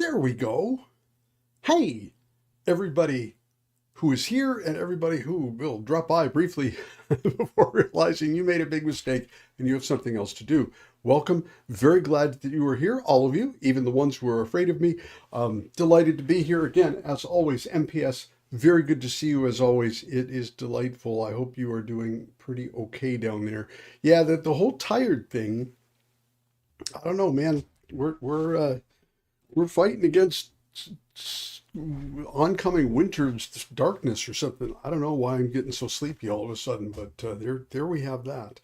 There we go. Hey, everybody who is here and everybody who will drop by briefly before realizing you made a big mistake and you have something else to do. Welcome. Very glad that you are here, all of you, even the ones who are afraid of me. Delighted to be here again, as always. MPS, very good to see you as always. It is delightful. I hope you are doing pretty okay down there. Yeah, the whole tired thing, I don't know, man. We're fighting against oncoming winter's darkness or something. I don't know why I'm getting so sleepy all of a sudden, but there we have that.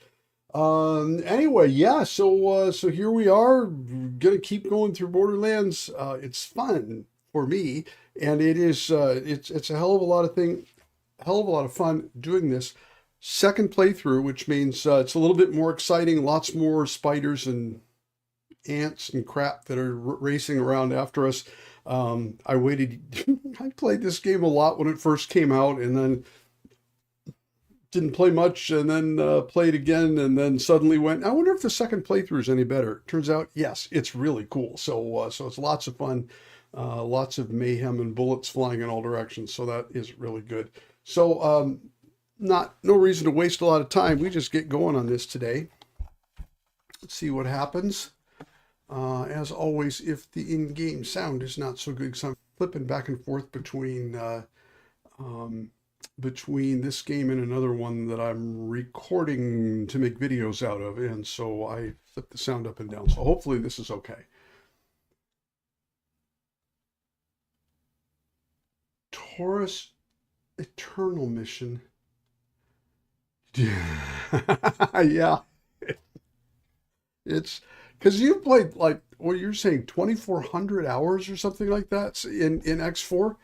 Anyway, yeah. So here we are, gonna keep going through Borderlands. It's fun for me, and it's a hell of a lot of fun doing this second playthrough, which means it's a little bit more exciting. Lots more spiders and ants and crap that are racing around after us. I played this game a lot when it first came out, and then didn't play much, and then played again, and then suddenly went, I wonder if the second playthrough is any better. Turns out, yes, it's really cool. So it's lots of fun, lots of mayhem and bullets flying in all directions. So that is really good. So no reason to waste a lot of time. We just get going on this today. Let's see what happens. As always, if the in-game sound is not so good, because I'm flipping back and forth between this game and another one that I'm recording to make videos out of, and so I flip the sound up and down. So hopefully this is okay. Taurus Eternal Mission. Yeah. It's because you played, like, what you're saying, 2,400 hours or something like that in X4.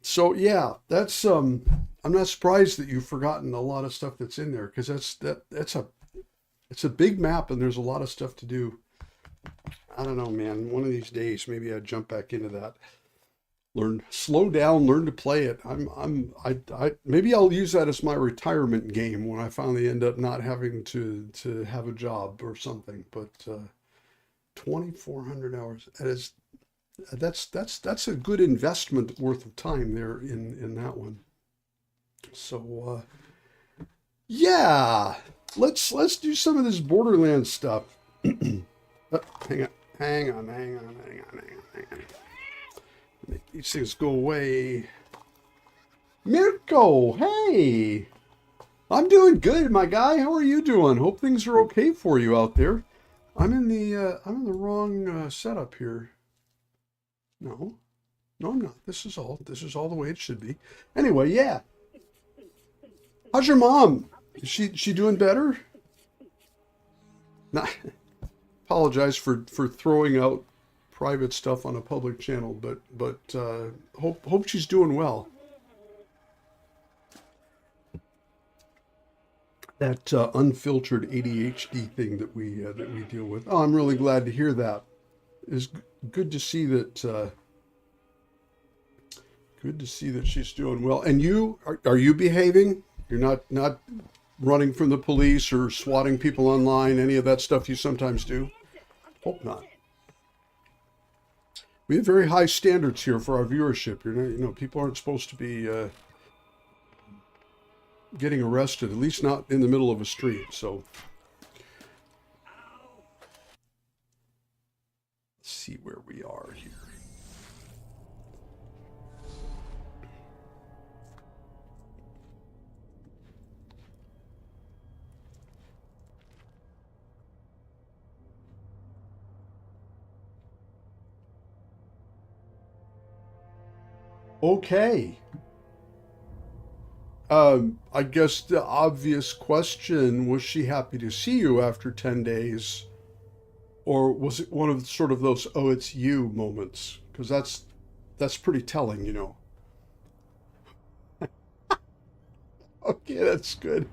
So yeah, that's I'm not surprised that you've forgotten a lot of stuff that's in there, because it's a big map and there's a lot of stuff to do. I don't know, man. One of these days, maybe I'd jump back into that. Slow down, learn to play it. Maybe I'll use that as my retirement game when I finally end up not having to have a job or something. But 2,400 hours. That's a good investment worth of time there in that one. So yeah, let's do some of this Borderlands stuff. Hang on. Make these things go away. Mirko, hey! I'm doing good, my guy. How are you doing? Hope things are okay for you out there. I'm in the wrong setup here. No, I'm not. This is all the way it should be. Anyway, yeah. How's your mom? Is she doing better? Nah, apologize for throwing out private stuff on a public channel, but hope she's doing well. That unfiltered ADHD thing that we deal with. Oh, I'm really glad to hear that. It's good to see that. Good to see that she's doing well. And you are you behaving? You're not running from the police or swatting people online. Any of that stuff you sometimes do? Hope not. We have very high standards here for our viewership. People aren't supposed to be getting arrested, at least not in the middle of a street. So let's see where we are here. Okay. I guess the obvious question, was she happy to see you after 10 days? Or was it one of sort of those, oh, it's you moments? Because that's pretty telling, Okay, that's good.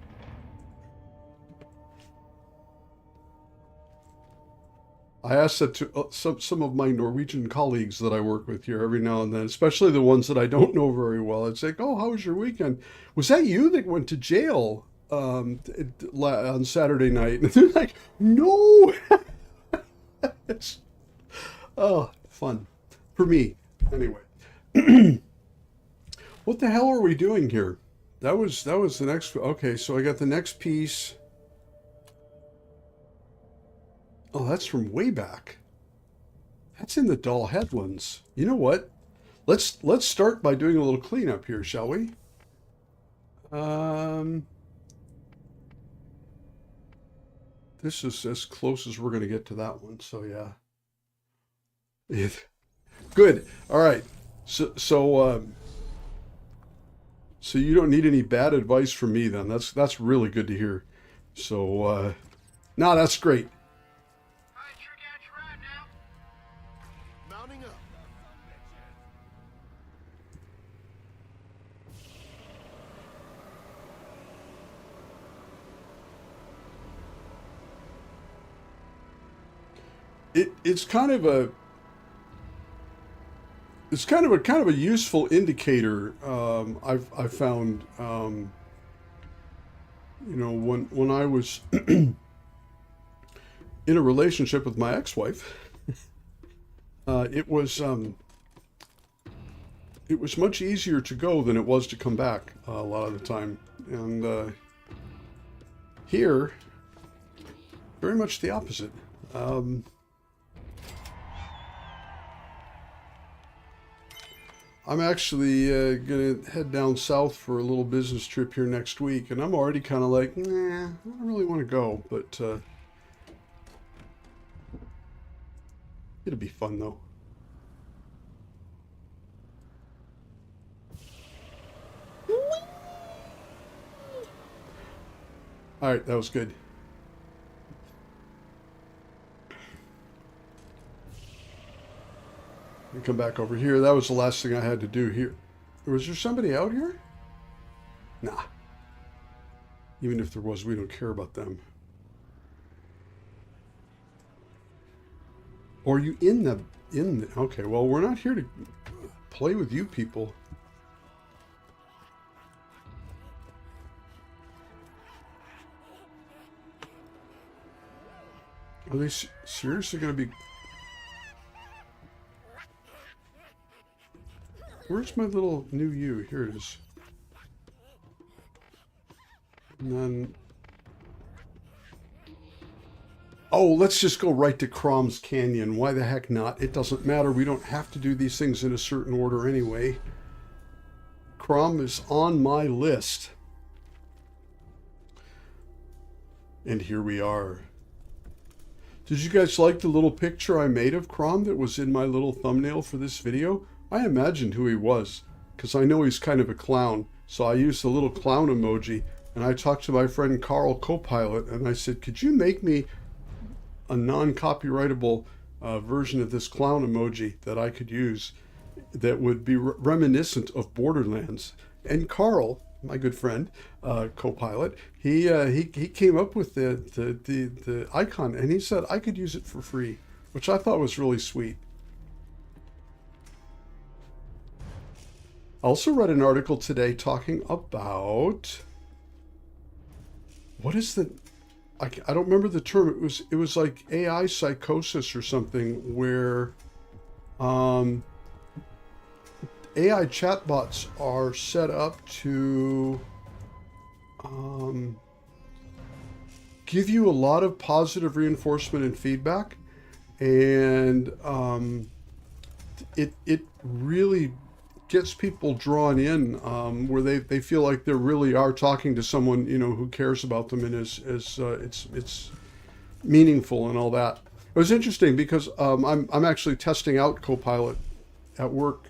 I ask that to some of my Norwegian colleagues that I work with here every now and then, especially the ones that I don't know very well. It's like, oh, how was your weekend? Was that you that went to jail on Saturday night? And they're like, no. Oh, fun. For me, anyway. What the hell are we doing here? That was the next. Okay, so I got the next piece. Oh, that's from way back. That's in the Doll Headlands. You know what? Let's start by doing a little cleanup here, shall we? This is as close as we're going to get to that one. So yeah. Good. All right. So you don't need any bad advice from me then. That's really good to hear. So no, that's great. I sure got you right now. Mounting up. It's kind of a useful indicator. I've found, you know, when I was in a relationship with my ex-wife, it was much easier to go than it was to come back a lot of the time, and here, very much the opposite. I'm actually going to head down south for a little business trip here next week, and I'm already kind of like, nah, I don't really want to go, but it'll be fun, though. All right, that was good. And come back over here. That was the last thing I had to do here. Was there somebody out here? Nah. Even if there was, we don't care about them. Or are you in the... Okay, well, we're not here to play with you people. Are they seriously going to be... Where's my little new you? Here it is. And then... Oh, let's just go right to Krom's Canyon. Why the heck not? It doesn't matter. We don't have to do these things in a certain order anyway. Krom is on my list. And here we are. Did you guys like the little picture I made of Krom that was in my little thumbnail for this video? I imagined who he was, because I know he's kind of a clown. So I used the little clown emoji, and I talked to my friend Carl, Copilot, and I said, could you make me a non-copyrightable version of this clown emoji that I could use that would be reminiscent of Borderlands? And Carl, my good friend, Copilot, he came up with the icon, and he said I could use it for free, which I thought was really sweet. I also read an article today talking about, what is the, I don't remember the term. It was like AI psychosis or something, where AI chatbots are set up to give you a lot of positive reinforcement and feedback, and it really gets people drawn in, where they feel like they really are talking to someone, you know, who cares about them and it's meaningful and all that. It was interesting because I'm actually testing out Copilot at work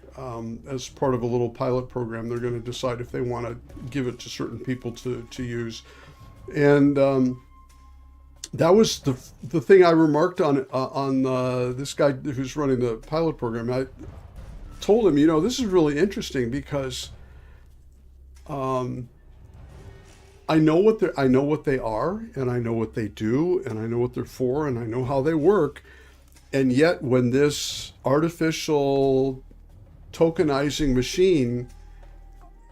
as part of a little pilot program. They're going to decide if they want to give it to certain people to use, and that was the thing I remarked on this guy who's running the pilot program. I told him, you know, this is really interesting because I know what they are, and I know what they do, and I know what they're for, and I know how they work. And yet when this artificial tokenizing machine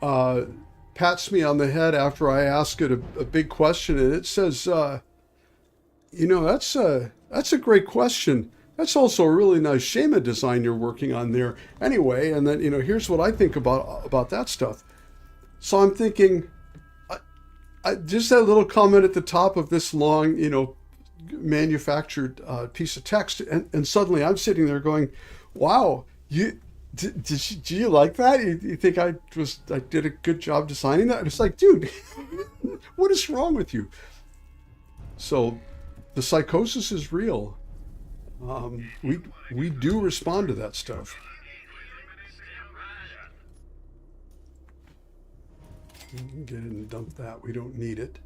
pats me on the head after I ask it a big question, and it says, you know, that's a great question. That's also a really nice Shema design you're working on there. Anyway, and then, here's what I think about that stuff. So I'm thinking, just that little comment at the top of this long, manufactured piece of text, and suddenly I'm sitting there going, "Wow, do you like that? You think I did a good job designing that?" And it's like, dude, what is wrong with you? So, the psychosis is real. We do respond to that stuff. Get it and dump that. We don't need it.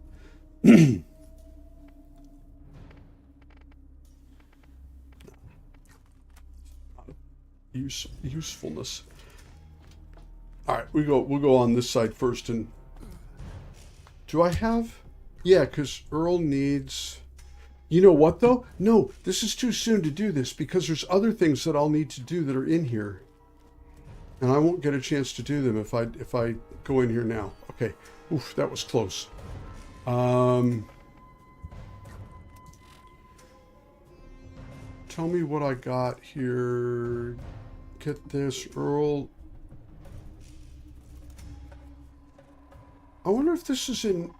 Usefulness. All right, we'll go on this side first. And do I have? Yeah, because Earl needs. You know what though? No, this is too soon to do this because there's other things that I'll need to do that are in here, and I won't get a chance to do them if I go in here now. Okay, oof, that was close. Tell me what I got here. Get this, Earl. I wonder if this is in...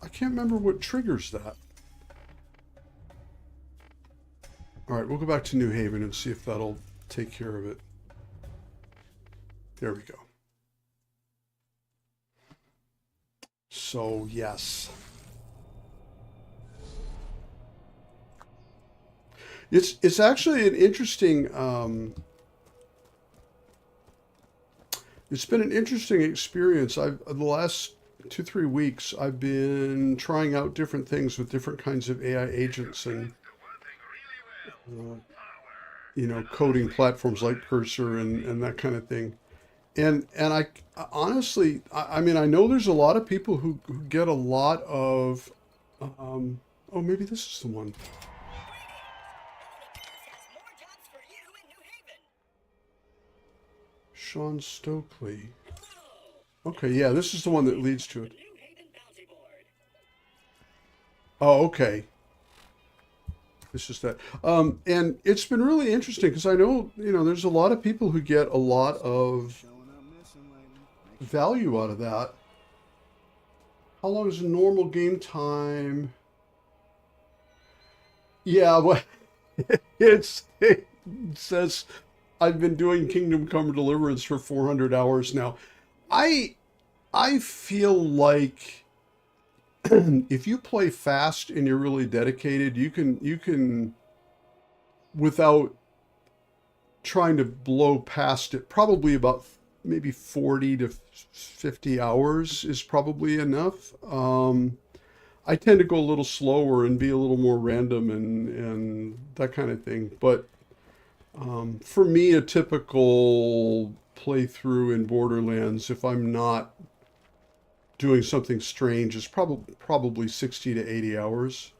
I can't remember what triggers that. Alright, we'll go back to New Haven and see if that'll take care of it. There we go. So, yes. It's actually an interesting... it's been an interesting experience. The last 2-3 weeks, I've been trying out different things with different kinds of AI agents and, coding platforms like Cursor and that kind of thing. And I honestly, I mean, I know there's a lot of people who get a lot of, oh, maybe this is the one. Sean Stokely. Okay, yeah, this is the one that leads to it. Oh, okay. This is that. And it's been really interesting because I know, there's a lot of people who get a lot of value out of that. How long is a normal game time? Yeah, well, it says I've been doing Kingdom Come Deliverance for 400 hours now. I feel like if you play fast and you're really dedicated, you can without trying to blow past it, probably about maybe 40 to 50 hours is probably enough. I tend to go a little slower and be a little more random and that kind of thing. But for me, a typical playthrough in Borderlands, if I'm not doing something strange, is probably 60 to 80 hours.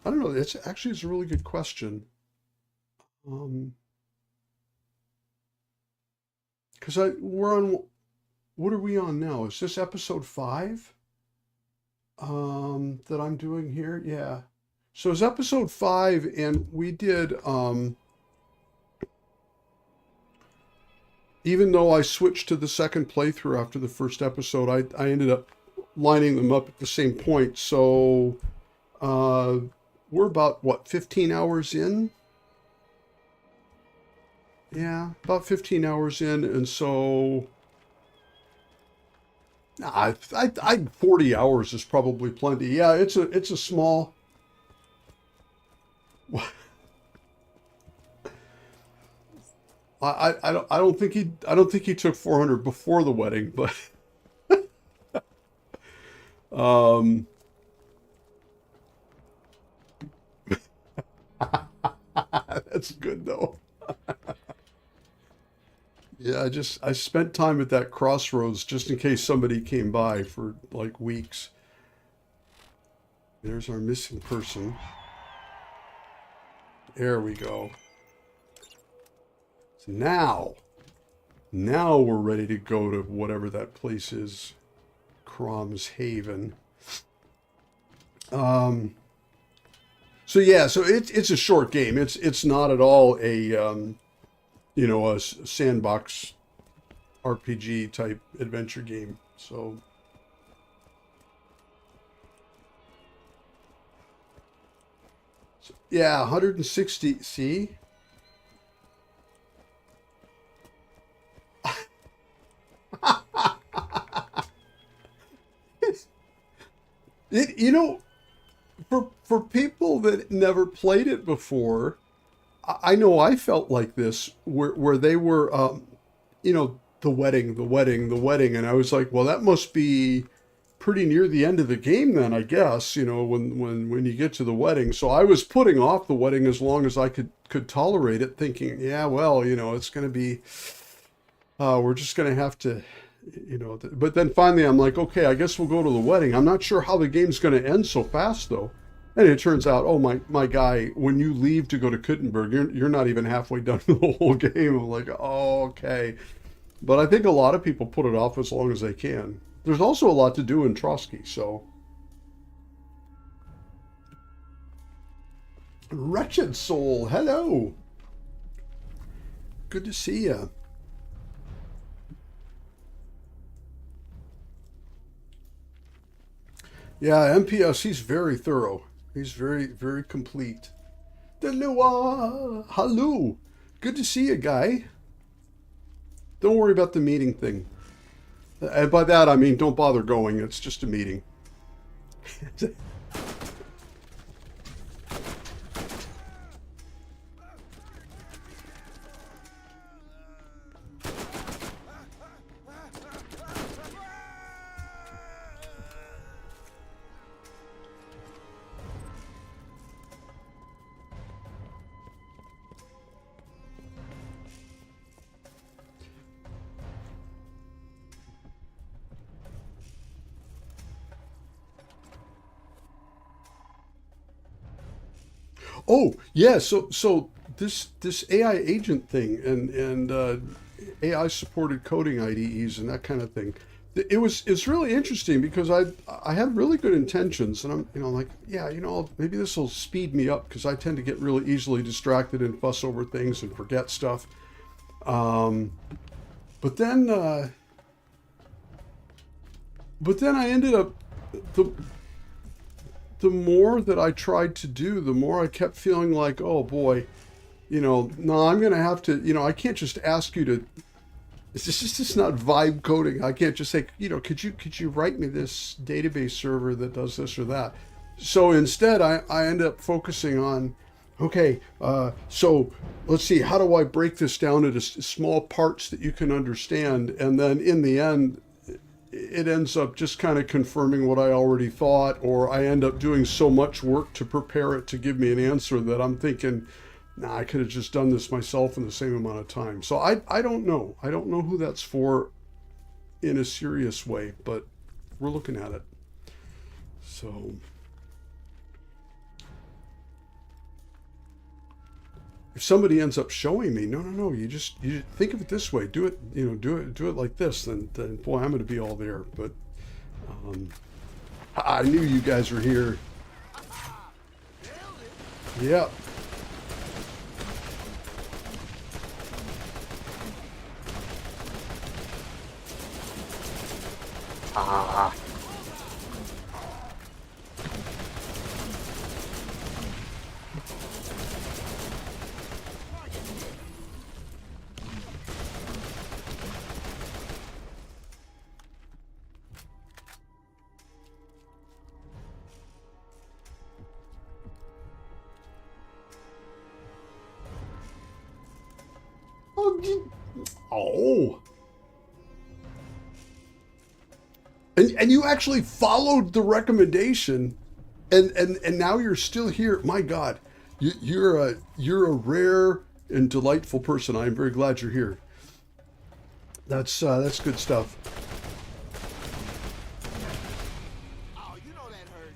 I don't know. It's a really good question. Because we're on, what are we on now? Is this episode 5 that I'm doing here? Yeah. So it's episode 5, and we did, even though I switched to the second playthrough after the first episode, I ended up lining them up at the same point. So we're about, what, 15 hours in? Yeah, about 15 hours in, and so I 40 hours is probably plenty. Yeah, it's a small. I don't think he took 400 before the wedding, but that's good though. Yeah, I spent time at that crossroads just in case somebody came by for like weeks. There's our missing person. There we go. So now we're ready to go to whatever that place is. Krom's Haven. So yeah, so it's a short game. It's not at all a you know, a sandbox RPG type adventure game. So yeah, 160. See, you know, for people that never played it before, I know I felt like this where they were, you know, the wedding, and I was like, well, that must be pretty near the end of the game then, I guess, you know, when you get to the wedding. So I was putting off the wedding as long as I could tolerate it, thinking, yeah, well, you know, it's going to be, we're just going to have to, you know, but then finally I'm like, okay, I guess we'll go to the wedding. I'm not sure how the game's going to end so fast though. And it turns out, oh my guy, when you leave to go to Kuttenberg, you're not even halfway done with the whole game. I'm like, oh, okay. But I think a lot of people put it off as long as they can. There's also a lot to do in Trotsky, so. Wretched Soul, hello. Good to see you. Yeah, MPS, he's very thorough. He's very complete. Delua, hello. Good to see you, guy. Don't worry about the meeting thing. And by that, I mean, don't bother going. It's just a meeting. Oh, yeah, so this AI agent thing and AI supported coding IDEs and that kind of thing. It's really interesting because I had really good intentions and I'm, you know, like, yeah, you know, maybe this will speed me up because I tend to get really easily distracted and fuss over things and forget stuff. But then I ended up the the more that I tried to do, the more I kept feeling like, oh boy, you know, no, I'm going to have to, you know, I can't just ask you to, it's just not vibe coding. I can't just say, you know, could you write me this database server that does this or that? So instead, I end up focusing on, okay, so let's see, how do I break this down into small parts that you can understand? And then in the end, it ends up just kind of confirming what I already thought, or I end up doing so much work to prepare it to give me an answer that I'm thinking, nah, I could have just done this myself in the same amount of time. So I don't know. I don't know who that's for in a serious way, but we're looking at it. So if somebody ends up showing me, no, you think of it this way, do it, you know, do it like this, then boy, I'm going to be all there. But I knew you guys were here. Yep. Ah. Oh. And you actually followed the recommendation, and now you're still here. My God, you're a rare and delightful person. I am very glad you're here. That's good stuff. Oh, you know that hurt.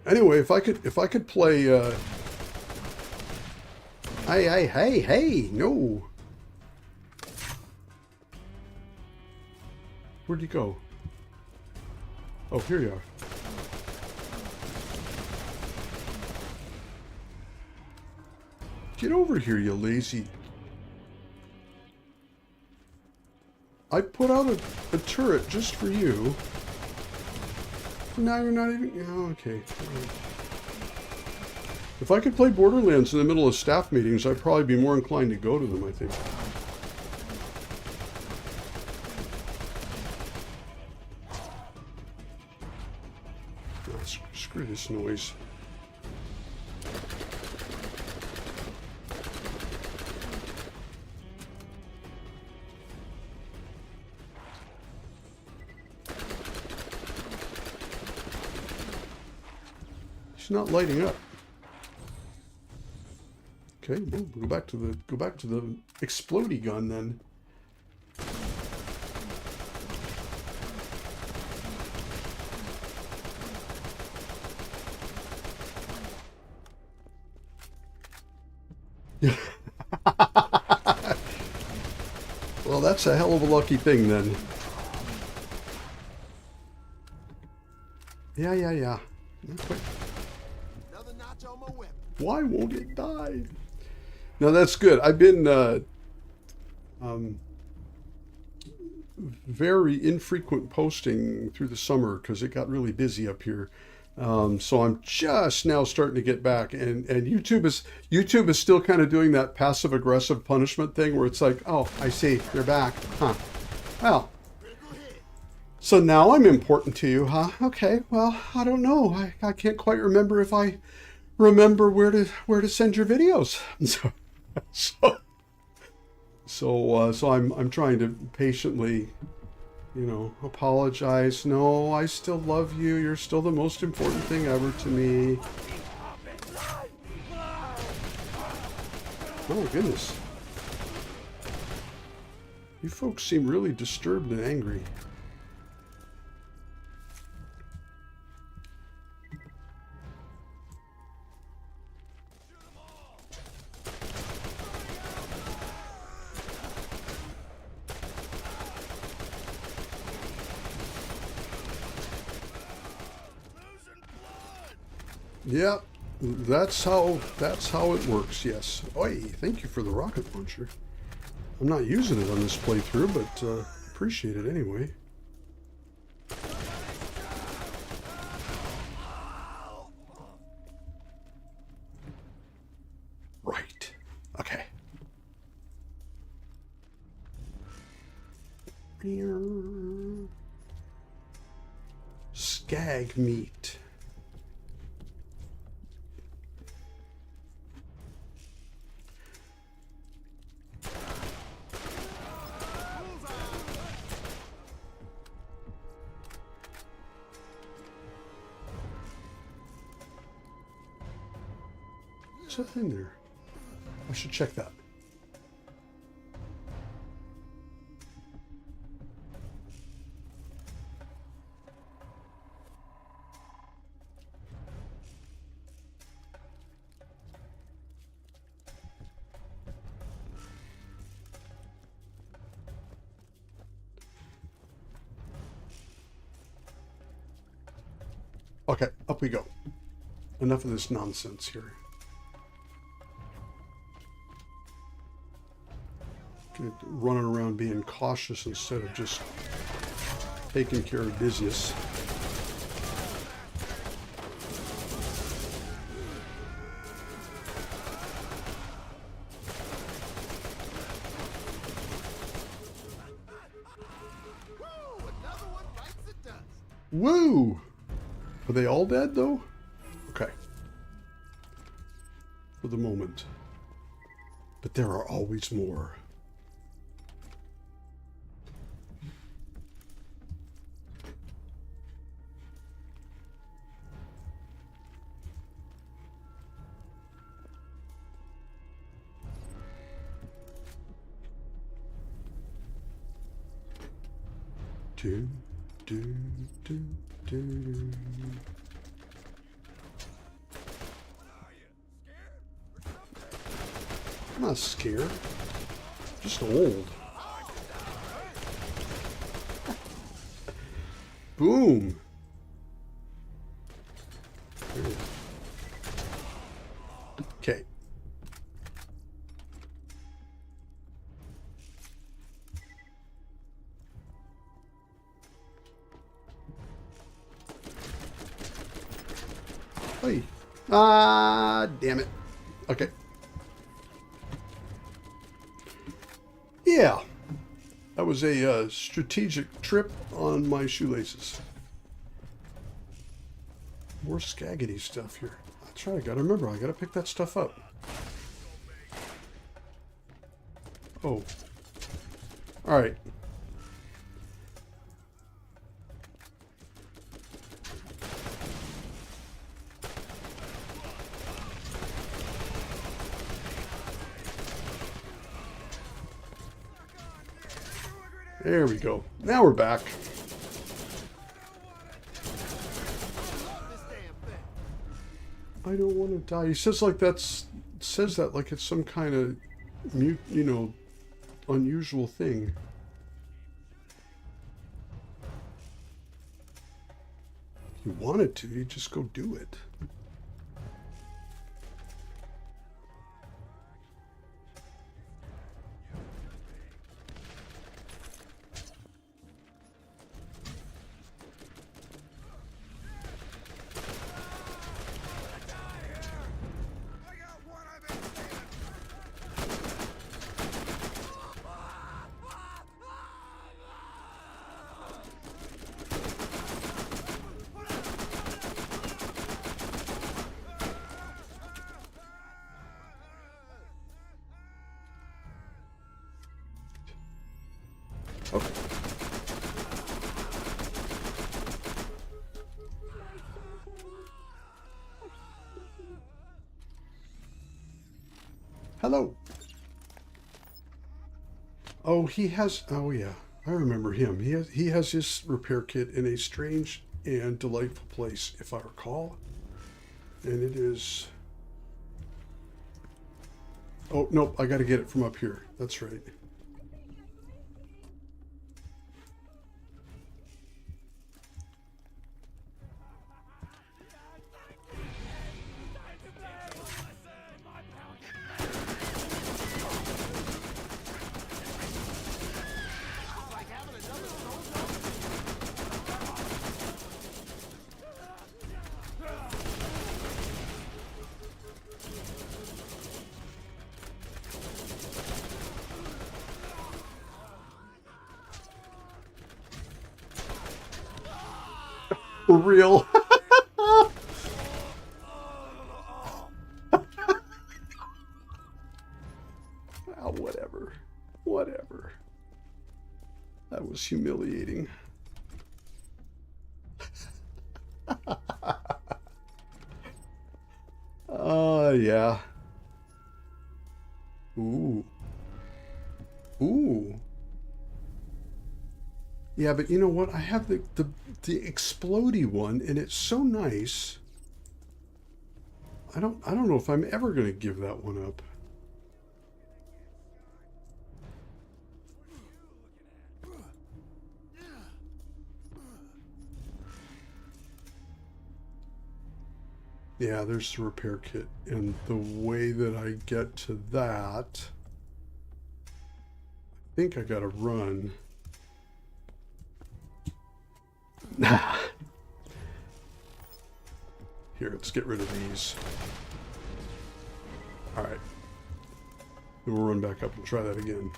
Anyway, if I could play. Hey, no. Where'd you go? Oh, here you are. Get over here, you lazy... I put out a turret just for you. Now you're not even... Oh, okay. If I could play Borderlands in the middle of staff meetings, I'd probably be more inclined to go to them, I think. Oh, screw this noise. It's not lighting up. Okay, well, go back to the explodey gun then. Yeah. Well, that's a hell of a lucky thing then. Yeah. Okay. Why won't it die? No, that's good. I've been very infrequent posting through the summer because it got really busy up here. So I'm just now starting to get back, and YouTube is still kind of doing that passive aggressive punishment thing where it's like, oh, I see, you're back, huh? Well, so now I'm important to you, huh? Okay, well, I don't know. I can't quite remember if I remember where to send your videos. So I'm trying to patiently, apologize. No, I still love you. You're still the most important thing ever to me. Oh goodness. You folks seem really disturbed and angry. Yeah, that's how it works, yes. Oi, thank you for the rocket launcher. I'm not using it on this playthrough, but appreciate it anyway. Right. Okay. Skag meat. What's that in there? I should check that. Okay, up we go. Enough of this nonsense here. Running around being cautious instead of just taking care of business. Woo! Are they all dead though? Okay. For the moment. But there are always more. Do, do, do, do. I'm not scared. Just old. Boom. Okay. Hey. Ah, damn it. Okay. Yeah. That was a strategic trip on my shoelaces. More Skaggity stuff here. That's right, I gotta remember, I gotta pick that stuff up. Oh. Alright. There we go. Now we're back. I don't want to die. He says like says that like it's some kind of unusual thing. If you wanted to, you just go do it. Okay. Hello. Oh, he has. Oh, yeah. I remember him. He has his repair kit in a strange and delightful place, if I recall. And it is. Oh, nope. I got to get it from up here. That's right. For real. Well, whatever. Whatever. That was humiliating. Yeah. Ooh. Ooh. Yeah, but you know what? I have the explodey one, and it's so nice. I don't know if I'm ever going to give that one up. Yeah, there's the repair kit, and the way that I get to that, I think I got to run. Here, let's get rid of these. Alright. Then we'll run back up and try that again.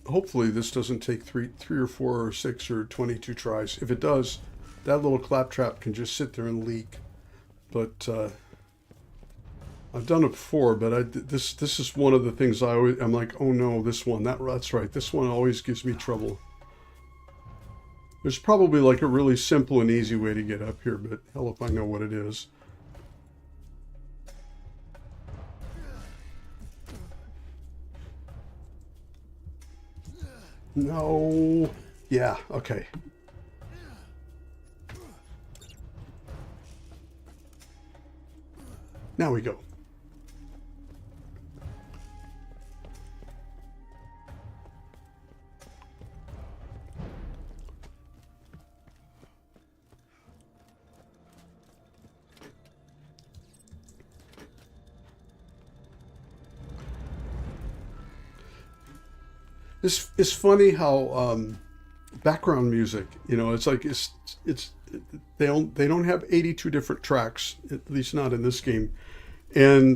Hopefully this doesn't take three or four or 6 or 22 tries. If it does, that little claptrap can just sit there and leak. But I've done it before, but this is one of the things I'm like, oh no, this one, that's right, this one always gives me trouble. There's probably like a really simple and easy way to get up here, but hell if I know what it is. No. Yeah, okay. Now we go. It's funny how background music, you know, it's like they don't have 82 different tracks, at least not in this game, and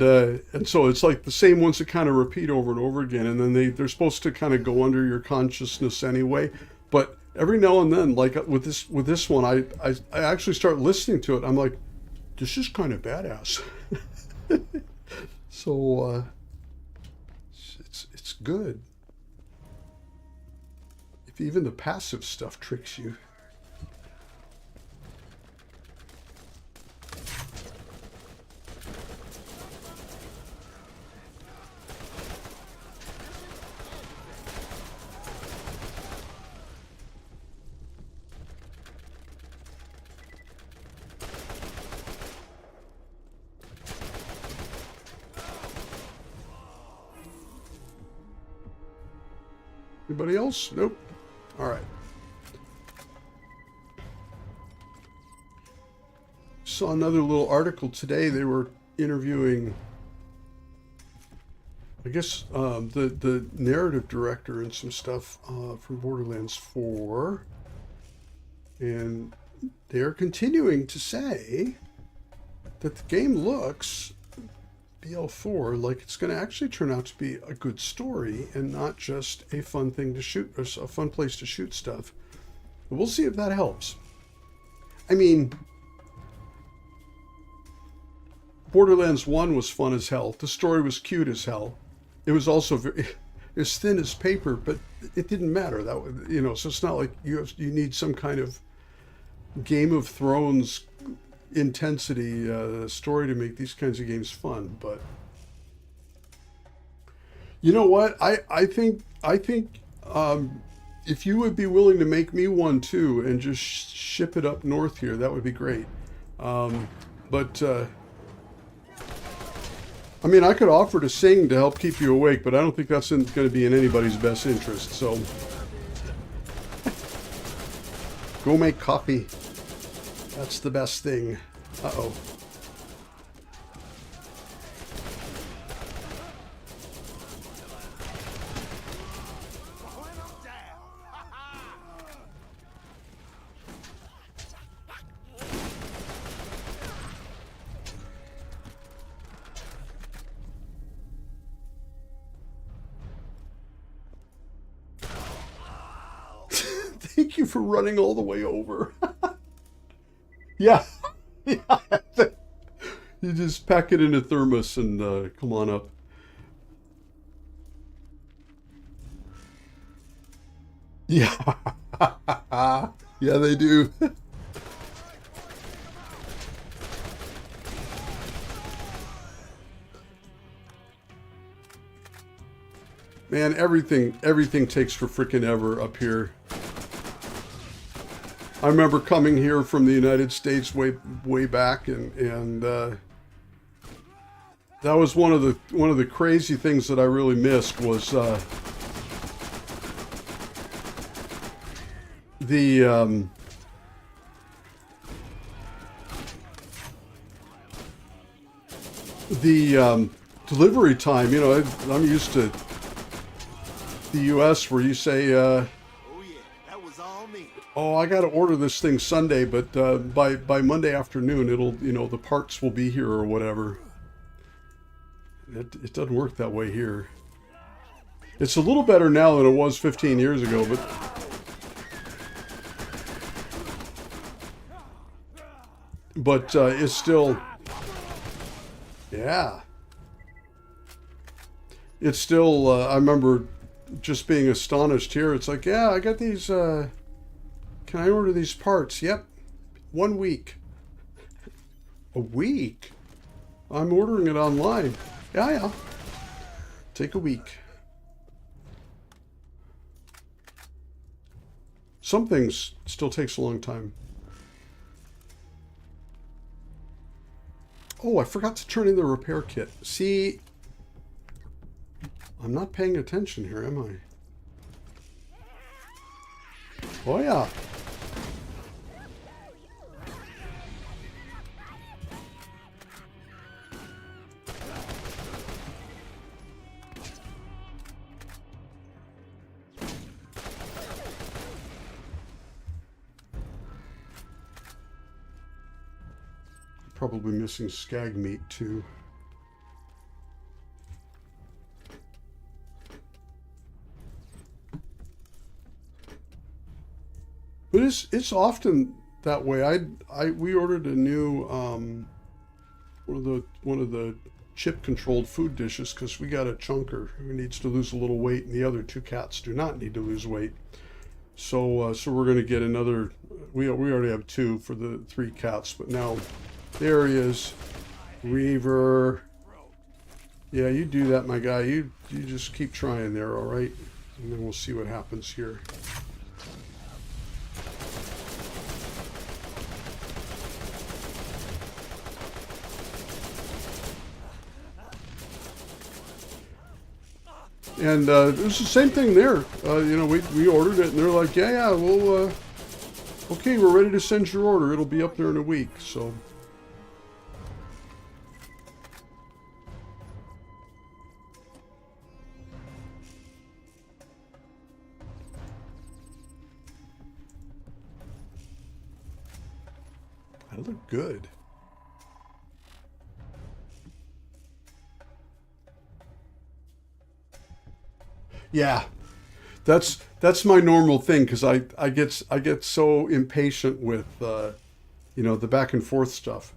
so it's like the same ones that kind of repeat over and over again, and then they're supposed to kind of go under your consciousness anyway, but every now and then, like with this one, I actually start listening to it. I'm like, this is kind of badass. So it's good. If even the passive stuff tricks you. Anybody else? Nope. All right. Saw another little article today. They were interviewing, I guess, the narrative director and some stuff from Borderlands 4. And they're continuing to say that the game looks, BL4, like it's going to actually turn out to be a good story and not just a fun thing to shoot, or a fun place to shoot stuff. But we'll see if that helps. I mean, Borderlands 1 was fun as hell. The story was cute as hell. It was also very, as thin as paper, but it didn't matter. That, you know, so it's not like you need some kind of Game of Thrones intensity story to make these kinds of games fun. But you know what, I think if you would be willing to make me one too and just ship it up north here, that would be great. But I mean, I could offer to sing to help keep you awake, but I don't think that's going to be in anybody's best interest. So go make coffee. That's the best thing. Uh-oh. Thank you for running all the way over. Yeah. Yeah. You just pack it in a thermos and come on up. Yeah. Yeah, they do. Man, everything takes for frickin' ever up here. I remember coming here from the United States way back, and that was one of the crazy things that I really missed was the delivery time. You know, I'm used to the U.S. where you say, oh, I got to order this thing Sunday, but by Monday afternoon, it'll, you know, the parts will be here or whatever. It doesn't work that way here. It's a little better now than it was 15 years ago, but it's still, yeah. It's still, I remember just being astonished here. It's like, yeah, I got these, can I order these parts? Yep. 1 week. A week? I'm ordering it online. Yeah. Take a week. Some things still takes a long time. Oh, I forgot to turn in the repair kit. See, I'm not paying attention here, am I? Oh, yeah. probably missing skag meat too. But it's often that way. We ordered a new one of the chip controlled food dishes because we got a chunker who needs to lose a little weight, and the other two cats do not need to lose weight. So so we're gonna get another. We already have two for the three cats, but now there he is, Reaver. Yeah, you do that, my guy. You just keep trying there, all right? And then we'll see what happens here. And it was the same thing there. You know, we ordered it, and they're like, yeah, well, okay, we're ready to send your order. It'll be up there in a week. So. That looked good. Yeah, that's my normal thing because I get so impatient with you know, the back and forth stuff.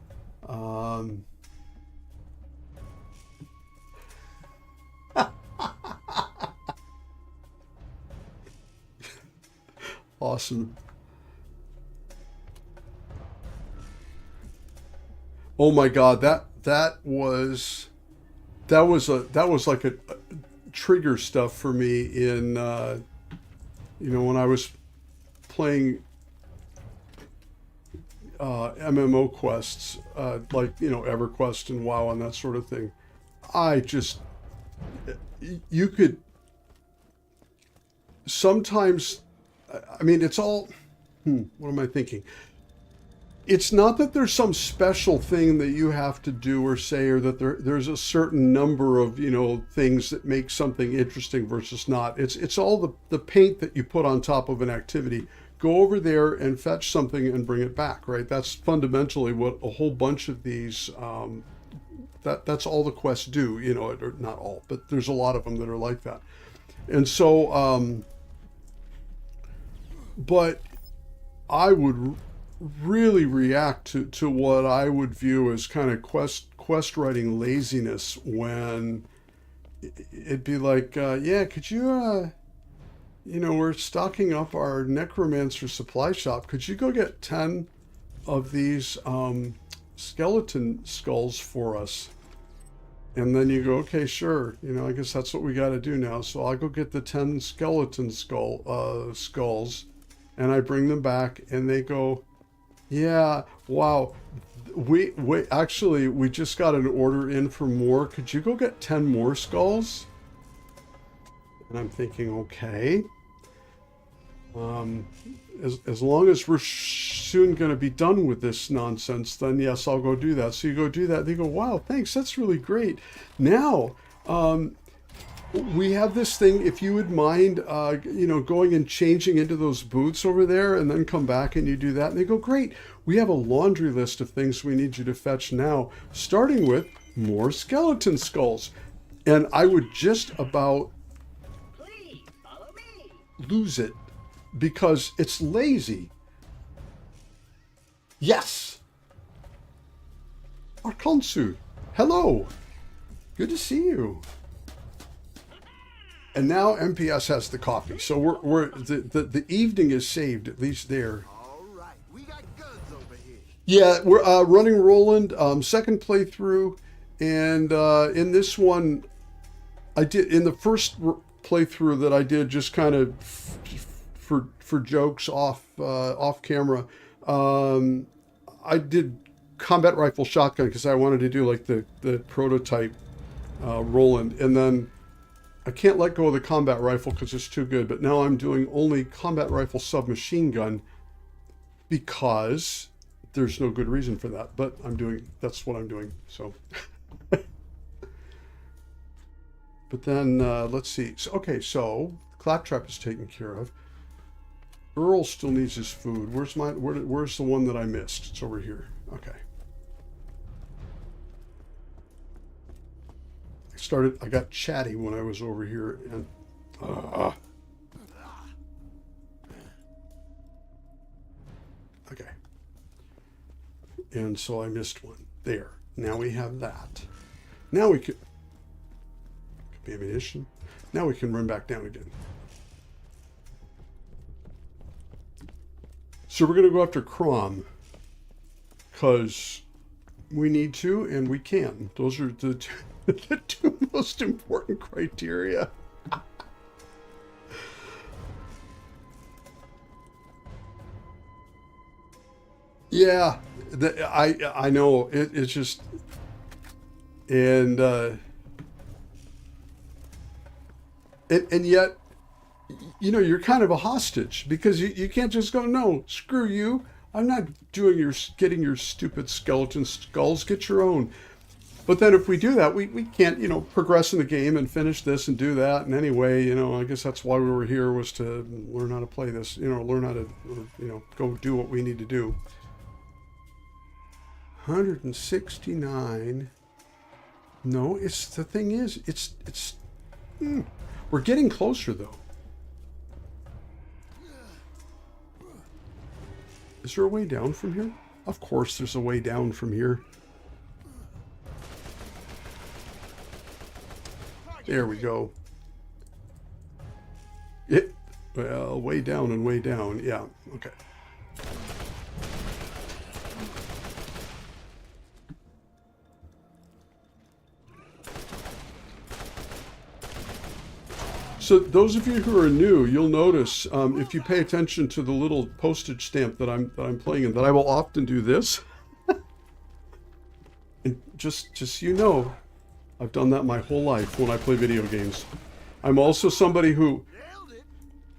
Awesome. Oh my God, that was like a trigger stuff for me in you know, when I was playing MMO quests, like, you know, EverQuest and WoW and that sort of thing. I just, you could sometimes, I mean, it's all, what am I thinking? It's not that there's some special thing that you have to do or say, or that there's a certain number of, you know, things that make something interesting versus not. It's all the paint that you put on top of an activity. Go over there and fetch something and bring it back, right? That's fundamentally what a whole bunch of these, that's all the quests do, you know, or not all, but there's a lot of them that are like that. And so, but I would really react to what I would view as kind of quest writing laziness when it'd be like, yeah, could you, you know, we're stocking up our necromancer supply shop. Could you go get 10 of these skeleton skulls for us? And then you go, okay, sure. You know, I guess that's what we got to do now. So I'll go get the 10 skeleton skulls, and I bring them back, and they go, yeah, wow. We actually, we just got an order in for more. Could you go get 10 more skulls? And I'm thinking, okay. As long as we're soon going to be done with this nonsense, then yes, I'll go do that. So you go do that. They go, wow, thanks. That's really great. Now, we have this thing, if you would mind, you know, going and changing into those boots over there and then come back and you do that. And they go, great. We have a laundry list of things we need you to fetch now, starting with more skeleton skulls. And I would just about lose it because it's lazy. Yes. Arkansu, hello. Good to see you. And now MPS has the coffee, so the evening is saved, at least there. All right, we got guns over here. Yeah, we're running Roland, second playthrough, and in this one, I did in the first playthrough that I did just kind of for jokes off camera. I did combat rifle shotgun because I wanted to do like the prototype Roland, and then I can't let go of the combat rifle because it's too good, but now I'm doing only combat rifle submachine gun because there's no good reason for that, but that's what I'm doing, so. But then, let's see. So, okay, so Claptrap is taken care of. Earl still needs his food. Where's the one that I missed? It's over here. Okay. I got chatty when I was over here, and okay. And so I missed one. There. Now we have that. Now we could be ammunition. Now we can run back down again. So we're going to go after Krom because we need to and we can. Those are the the two most important criteria. Yeah, I know it's just and yet, you know, you're kind of a hostage because you can't just go, no, screw you. I'm not getting your stupid skeleton skulls. Get your own. But then if we do that, we can't, you know, progress in the game and finish this and do that. And anyway, you know, I guess that's why we were here, was to learn how to play this, you know, learn how to, you know, go do what we need to do. 169. No, the thing is, we're getting closer though. Is there a way down from here? Of course there's a way down from here. There we go. Well, way down and way down. Yeah, okay. So those of you who are new, you'll notice if you pay attention to the little postage stamp that I'm playing in, that I will often do this. And just so you know, I've done that my whole life when I play video games. I'm also somebody who,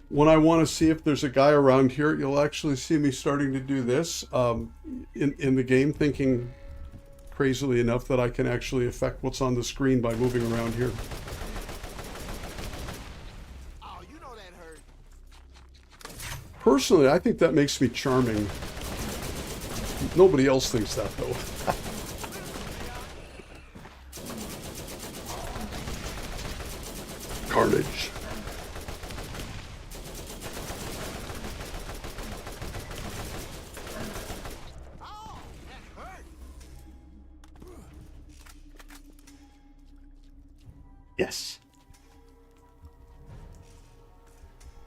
when I want to see if there's a guy around here, you'll actually see me starting to do this in the game, thinking crazily enough that I can actually affect what's on the screen by moving around here. Personally, I think that makes me charming. Nobody else thinks that, though. Carnage. Yes.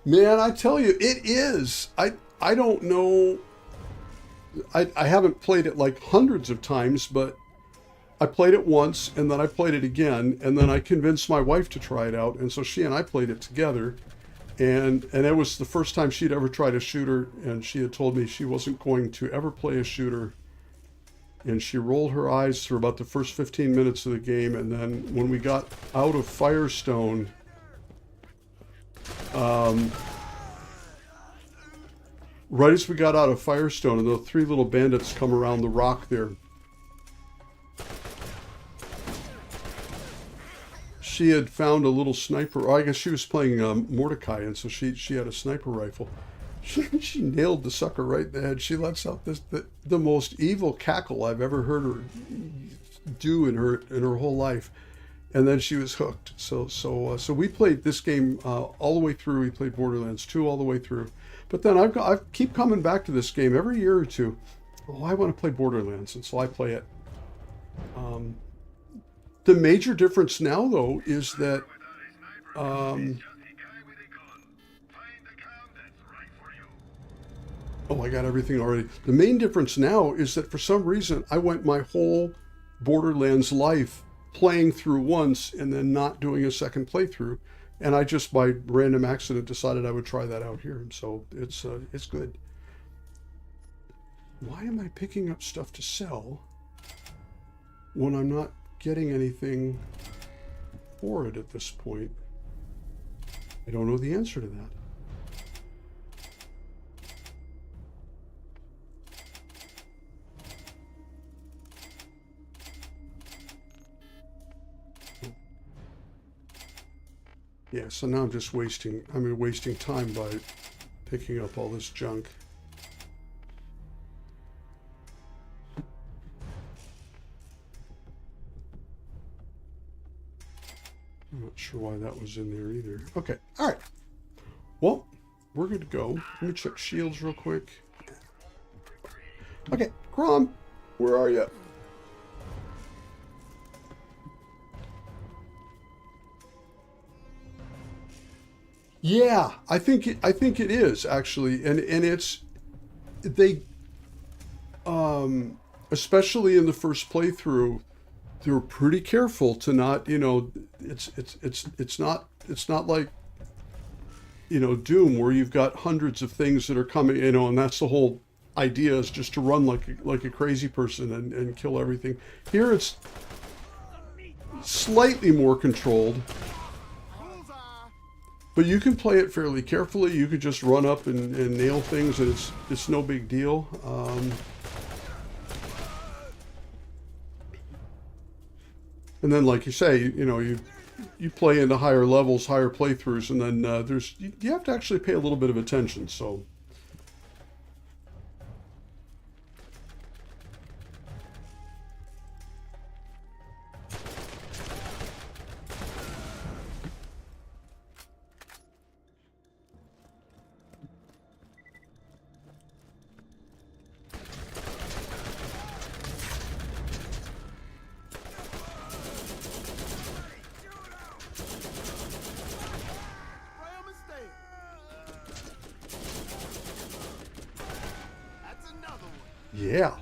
Man, I tell you, it is. I don't know. I haven't played it like hundreds of times, but I played it once, and then I played it again, and then I convinced my wife to try it out, and so she and I played it together, and it was the first time she'd ever tried a shooter, and she had told me she wasn't going to ever play a shooter, and she rolled her eyes through about the first 15 minutes of the game, and then when we got out of Firestone, right as we got out of Firestone, and the three little bandits come around the rock there, she had found a little sniper. Or I guess she was playing Mordecai, and so she had a sniper rifle. She nailed the sucker right in the head. She lets out the most evil cackle I've ever heard her do in her whole life, and then she was hooked. So we played this game all the way through. We played Borderlands 2 all the way through, but then I keep coming back to this game every year or two. Oh, I want to play Borderlands, and so I play it. The major difference now, though, is that oh, I got everything already. The main difference now is that for some reason I went my whole Borderlands life playing through once and then not doing a second playthrough, and I just by random accident decided I would try that out here. So it's good. Why am I picking up stuff to sell when I'm not getting anything for it at this point? I don't know the answer to that. Yeah, so now I'm just wasting time by picking up all this junk. I'm not sure why that was in there either. Okay, all right. Well, we're good to go. Let me check shields real quick. Okay, Krom, where are you? Yeah, I think it is actually, and it's they especially in the first playthrough, they were pretty careful to not, you know, it's not like, you know, Doom where you've got hundreds of things that are coming, you know, and that's the whole idea, is just to run like a crazy person and kill everything. Here it's slightly more controlled, but you can play it fairly carefully. You could just run up and nail things, and it's no big deal. And then, like you say, you know, you play into higher levels, higher playthroughs, and then you have to actually pay a little bit of attention. So. Yeah.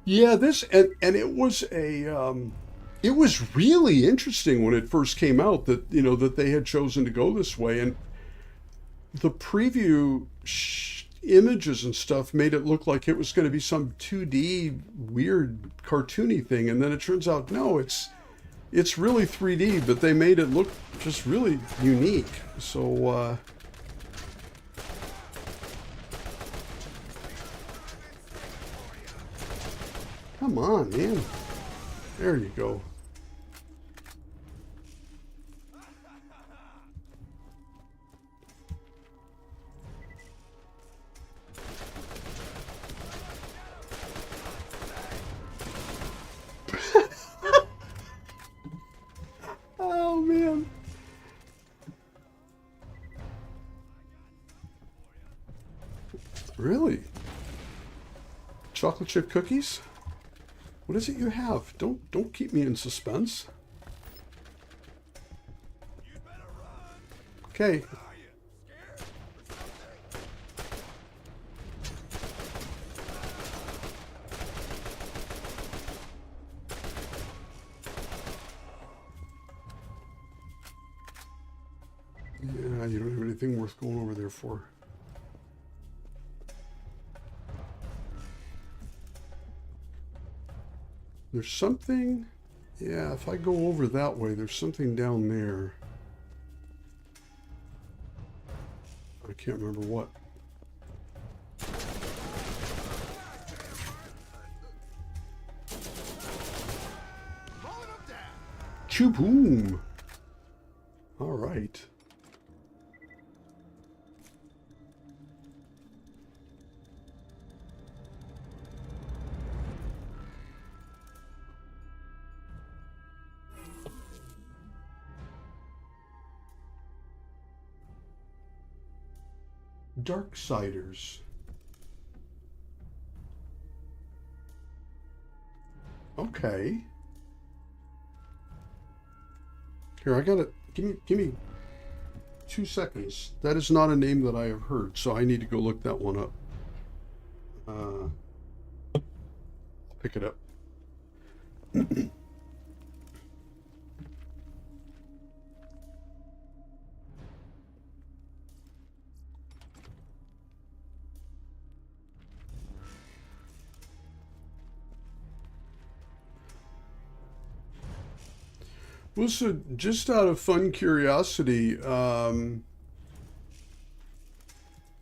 Yeah, this and it was it was really interesting when it first came out that, you know, that they had chosen to go this way, and the preview images and stuff made it look like it was going to be some 2D weird cartoony thing, and then it turns out no, it's really 3D, but they made it look just really unique. So come on, man. There you go. Oh, man. Really? Chocolate chip cookies? What is it you have? Don't keep me in suspense. Okay. Yeah, you don't have anything worth going over there for. There's something, yeah, if I go over that way, there's something down there. I can't remember what. Choo-boom! All right. Darksiders. Okay. Here, I gotta give me 2 seconds. That is not a name that I have heard, so I need to go look that one up. I'll pick it up. Well, so just out of fun curiosity, I'm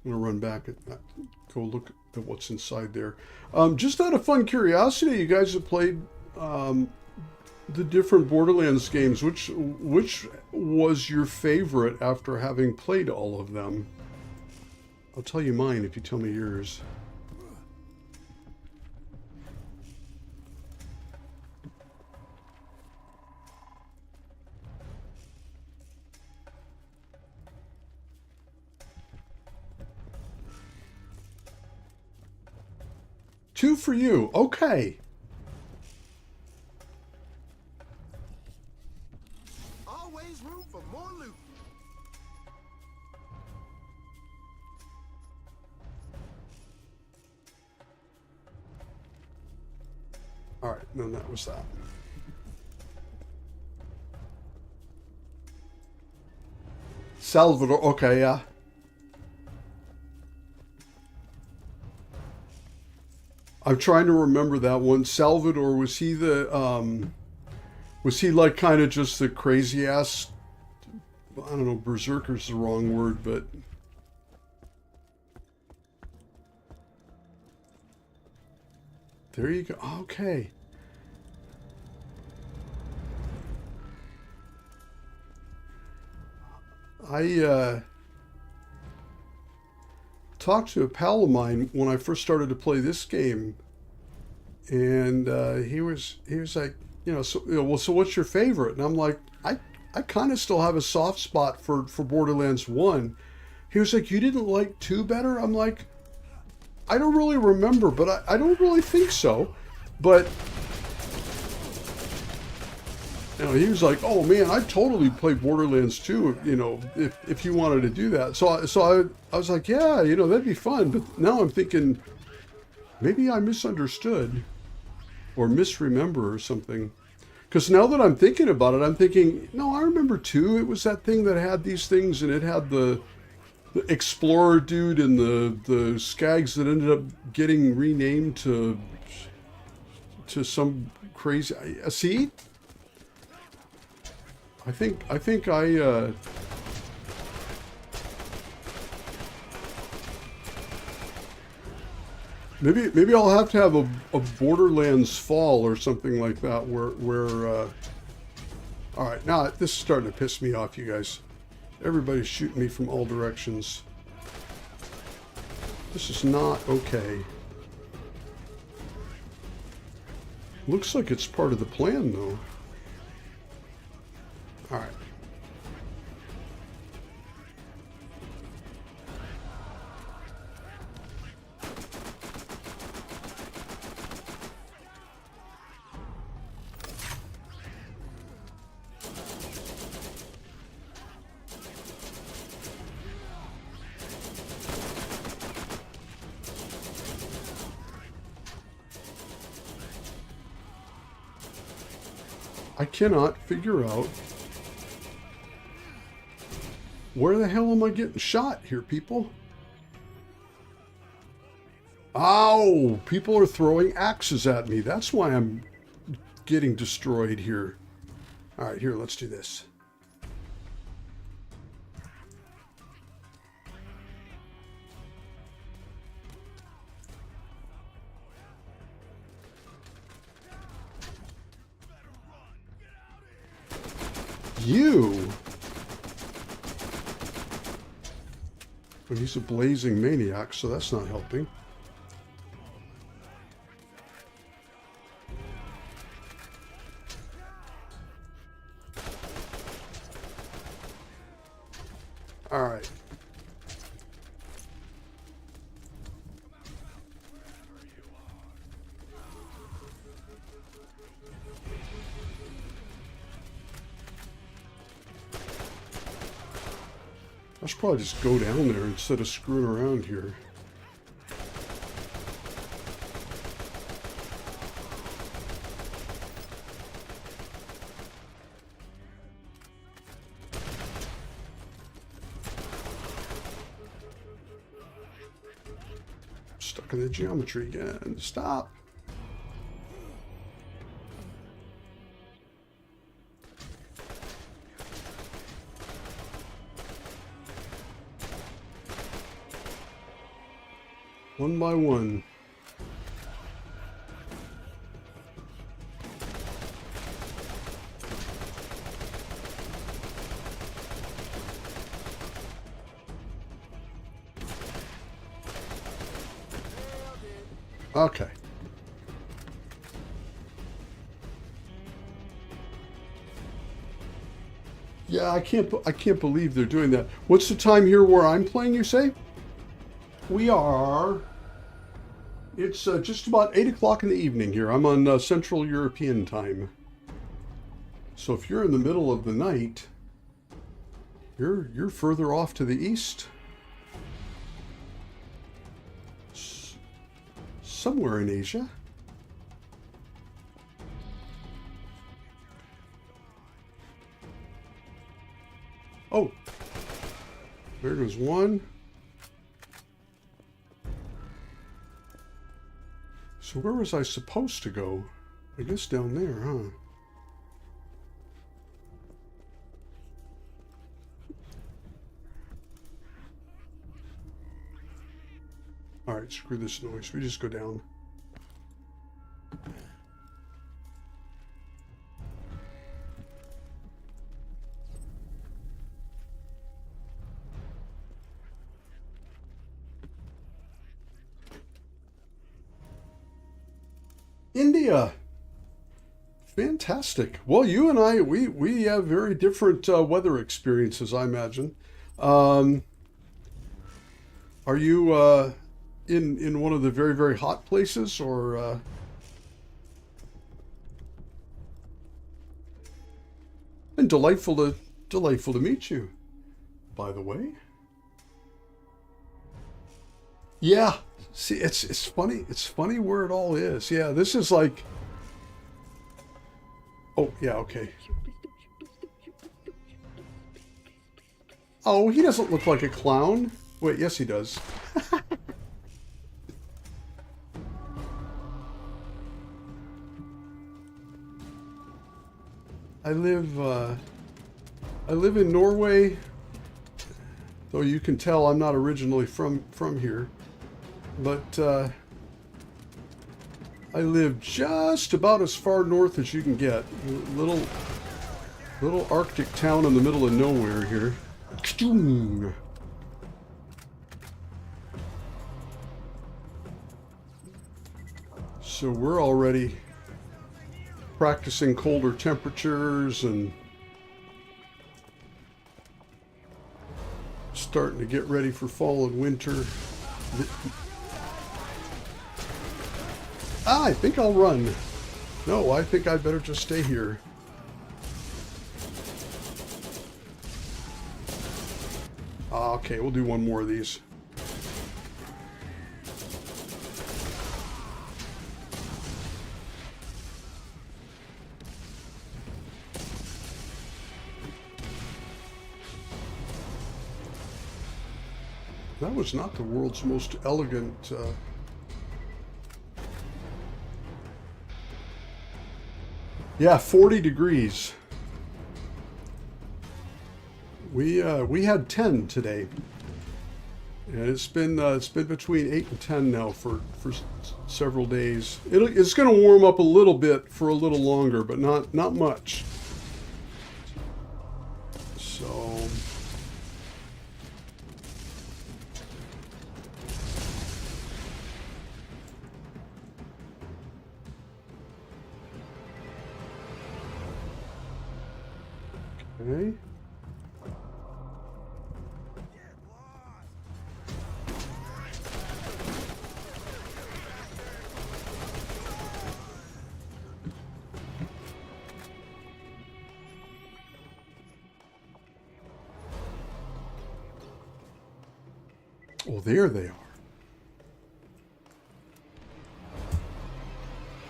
gonna run back and go look at what's inside there. Just out of fun curiosity, you guys have played the different Borderlands games. Which was your favorite after having played all of them? I'll tell you mine if you tell me yours. 2 for you. Okay. Always room for more loot. All right, then that was that. Salvador, okay, yeah. I'm trying to remember that one. Salvador, was he like kind of just the crazy ass, I don't know, berserker's the wrong word, but there you go. Okay. I talked to a pal of mine when I first started to play this game, and he was like, so what's your favorite? And I'm like, I kind of still have a soft spot for Borderlands 1. He was like, you didn't like 2 better? I'm like, I don't really remember, but I don't really think so. But he was like, oh man, I'd totally play Borderlands 2, if you wanted to do that. So I was like, yeah, that'd be fun. But now I'm thinking, maybe I misunderstood or misremember or something. Because now that I'm thinking about it, I'm thinking, no, I remember 2. It was that thing that had these things, and it had the explorer dude and the skags that ended up getting renamed to some crazy. See? I think maybe I'll have to have a Borderlands Fall or something like that where all right, now this is starting to piss me off, you guys. Everybody's shooting me from all directions. This is not okay. Looks like it's part of the plan though. All right. I cannot figure out where the hell am I getting shot here, people? Ow! People are throwing axes at me. That's why I'm getting destroyed here. All right, here, let's do this. You? But he's a blazing maniac, so that's not helping. All right. I should probably just go down there instead of screwing around here. Stuck in the geometry again. Stop. One by one. Okay. Yeah, I can't believe they're doing that. What's the time here where I'm playing, you say? We are It's just about 8 o'clock in the evening here. I'm on Central European time. So if you're in the middle of the night, you're further off to the east. Somewhere in Asia. Oh, there goes one. So where was I supposed to go? I guess down there, huh? All right, screw this noise. We just go down. India. Fantastic. Well, you and I, we have very different weather experiences, I imagine. Are you in one of the very, very hot places, or and delightful to meet you, by the way. Yeah. See, it's funny. It's funny where it all is. Yeah, this is like. Oh, yeah, okay. Oh, he doesn't look like a clown. Wait, yes, he does. I live in Norway, though you can tell I'm not originally from here. But I live just about as far north as you can get. Little Arctic town in the middle of nowhere here. So we're already practicing colder temperatures and starting to get ready for fall and winter. I think I'll run. No, I think I'd better just stay here. Okay, we'll do one more of these. That was not the world's most elegant... Yeah, 40 degrees. We had 10 today, and it's been between 8 and 10 now for several days. It's going to warm up a little bit for a little longer, but not much. So. Okay. Oh, there they are.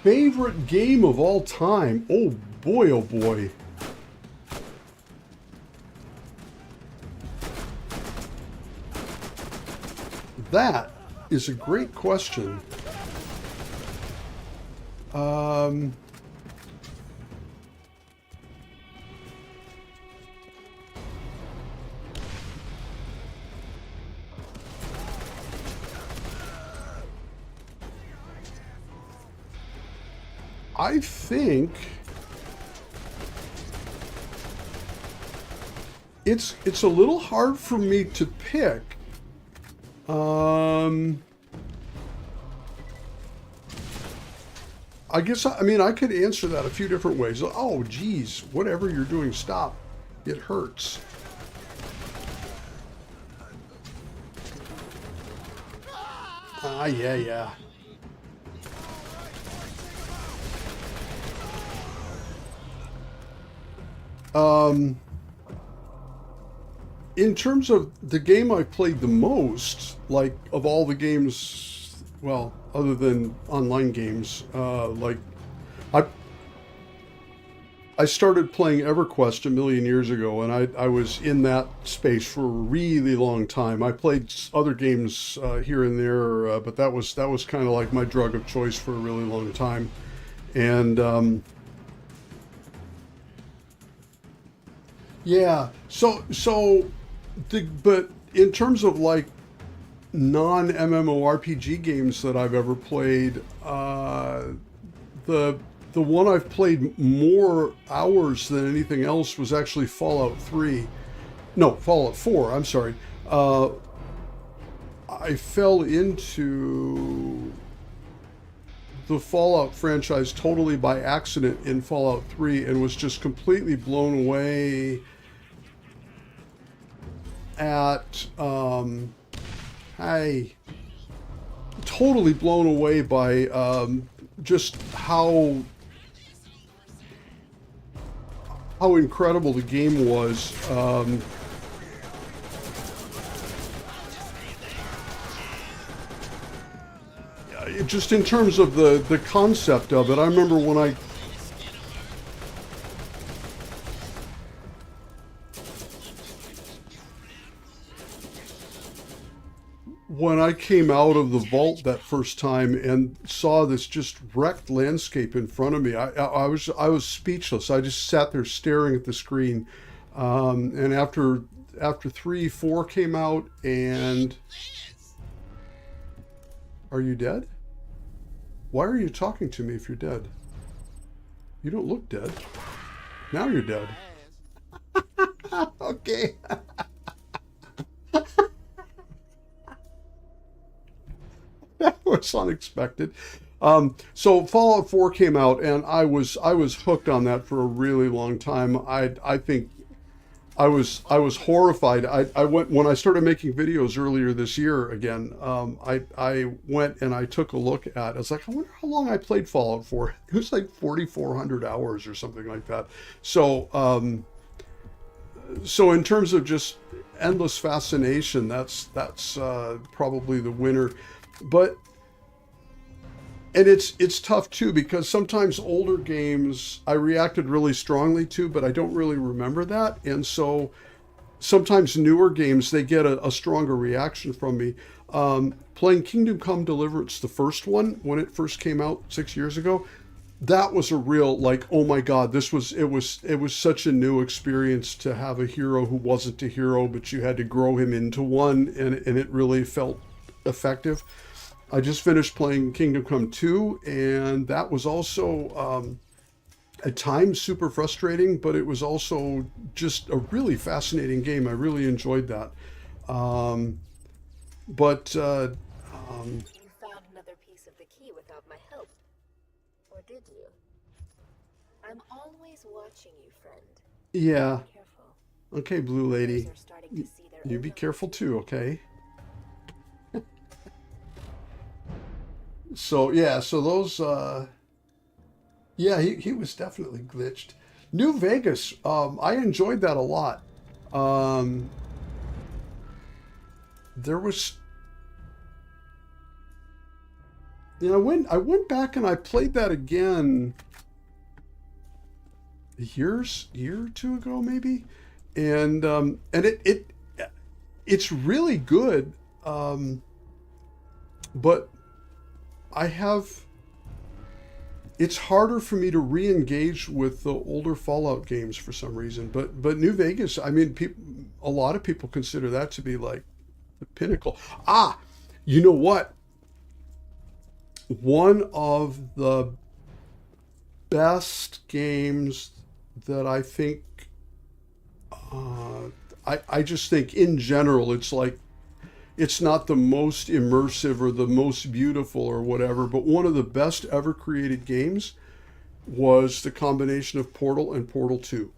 Favorite game of all time. Oh boy, oh boy. That is a great question. I think it's a little hard for me to pick. I guess, I mean, I could answer that a few different ways. Oh, geez, whatever you're doing, stop. It hurts. Ah, yeah. In terms of the game I played the most, like of all the games, well, other than online games, like I I started playing EverQuest a million years ago, and I was in that space for a really long time. I played other games here and there, but that was kind of like my drug of choice for a really long time. And yeah, but in terms of like non MMORPG games that I've ever played, the the one I've played more hours than anything else was actually Fallout 3. No, Fallout 4. I'm sorry. I fell into the Fallout franchise totally by accident in Fallout 3 and was just completely blown away at I totally blown away by just how incredible the game was. Just in terms of the concept of it, I remember when I came out of the vault that first time and saw this just wrecked landscape in front of me. I was speechless. I just sat there staring at the screen. And after 3, 4 came out, and are you dead? Why are you talking to me if you're dead? You don't look dead. Now you're dead. Okay. That was unexpected. So Fallout 4 came out, and I was hooked on that for a really long time. I think I was horrified. I went when I started making videos earlier this year again. I went and I took a look at. I was like, I wonder how long I played Fallout 4. It was like 4,400 hours or something like that. So in terms of just endless fascination, that's probably the winner. But and it's tough too, because sometimes older games I reacted really strongly to, but I don't really remember that. And so sometimes newer games, they get a stronger reaction from me. Playing Kingdom Come Deliverance, the first one, when it first came out 6 years ago, that was a real, like, oh my God, it was such a new experience to have a hero who wasn't a hero, but you had to grow him into one, and it really felt effective. I just finished playing Kingdom Come 2, and that was also at times super frustrating, but it was also just a really fascinating game. I really enjoyed that. But You found another piece of the key without my help. Or did you? I'm always watching you, friend. yeah, Be careful. okay, Blue Lady, Others are starting to see their you own be careful too, okay? So yeah, so those yeah, he was definitely glitched. New Vegas, I enjoyed that a lot. Um, there was, I went back and I played that again year or two ago maybe, and it's really good. But I have it's harder for me to re-engage with the older Fallout games for some reason. But New Vegas, I mean, a lot of people consider that to be like the pinnacle. Ah, you know what? One of the best games that I think, I just think in general, it's like it's not the most immersive or the most beautiful or whatever, but one of the best ever created games was the combination of Portal and Portal 2.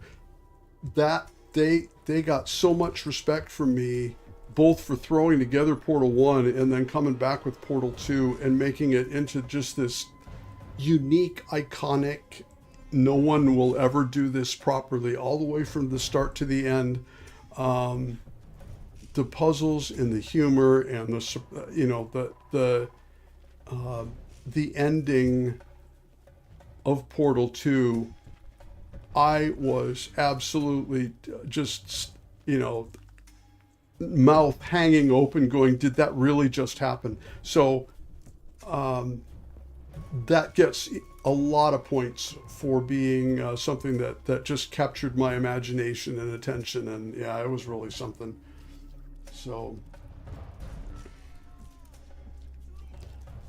That they got so much respect from me, both for throwing together Portal 1 and then coming back with Portal 2 and making it into just this unique, iconic, no one will ever do this properly, all the way from the start to the end. The puzzles and the humor and the, you know, the ending of Portal 2, I was absolutely just, you know, mouth hanging open going, did that really just happen? So that gets a lot of points for being something that just captured my imagination and attention. And yeah, it was really something. So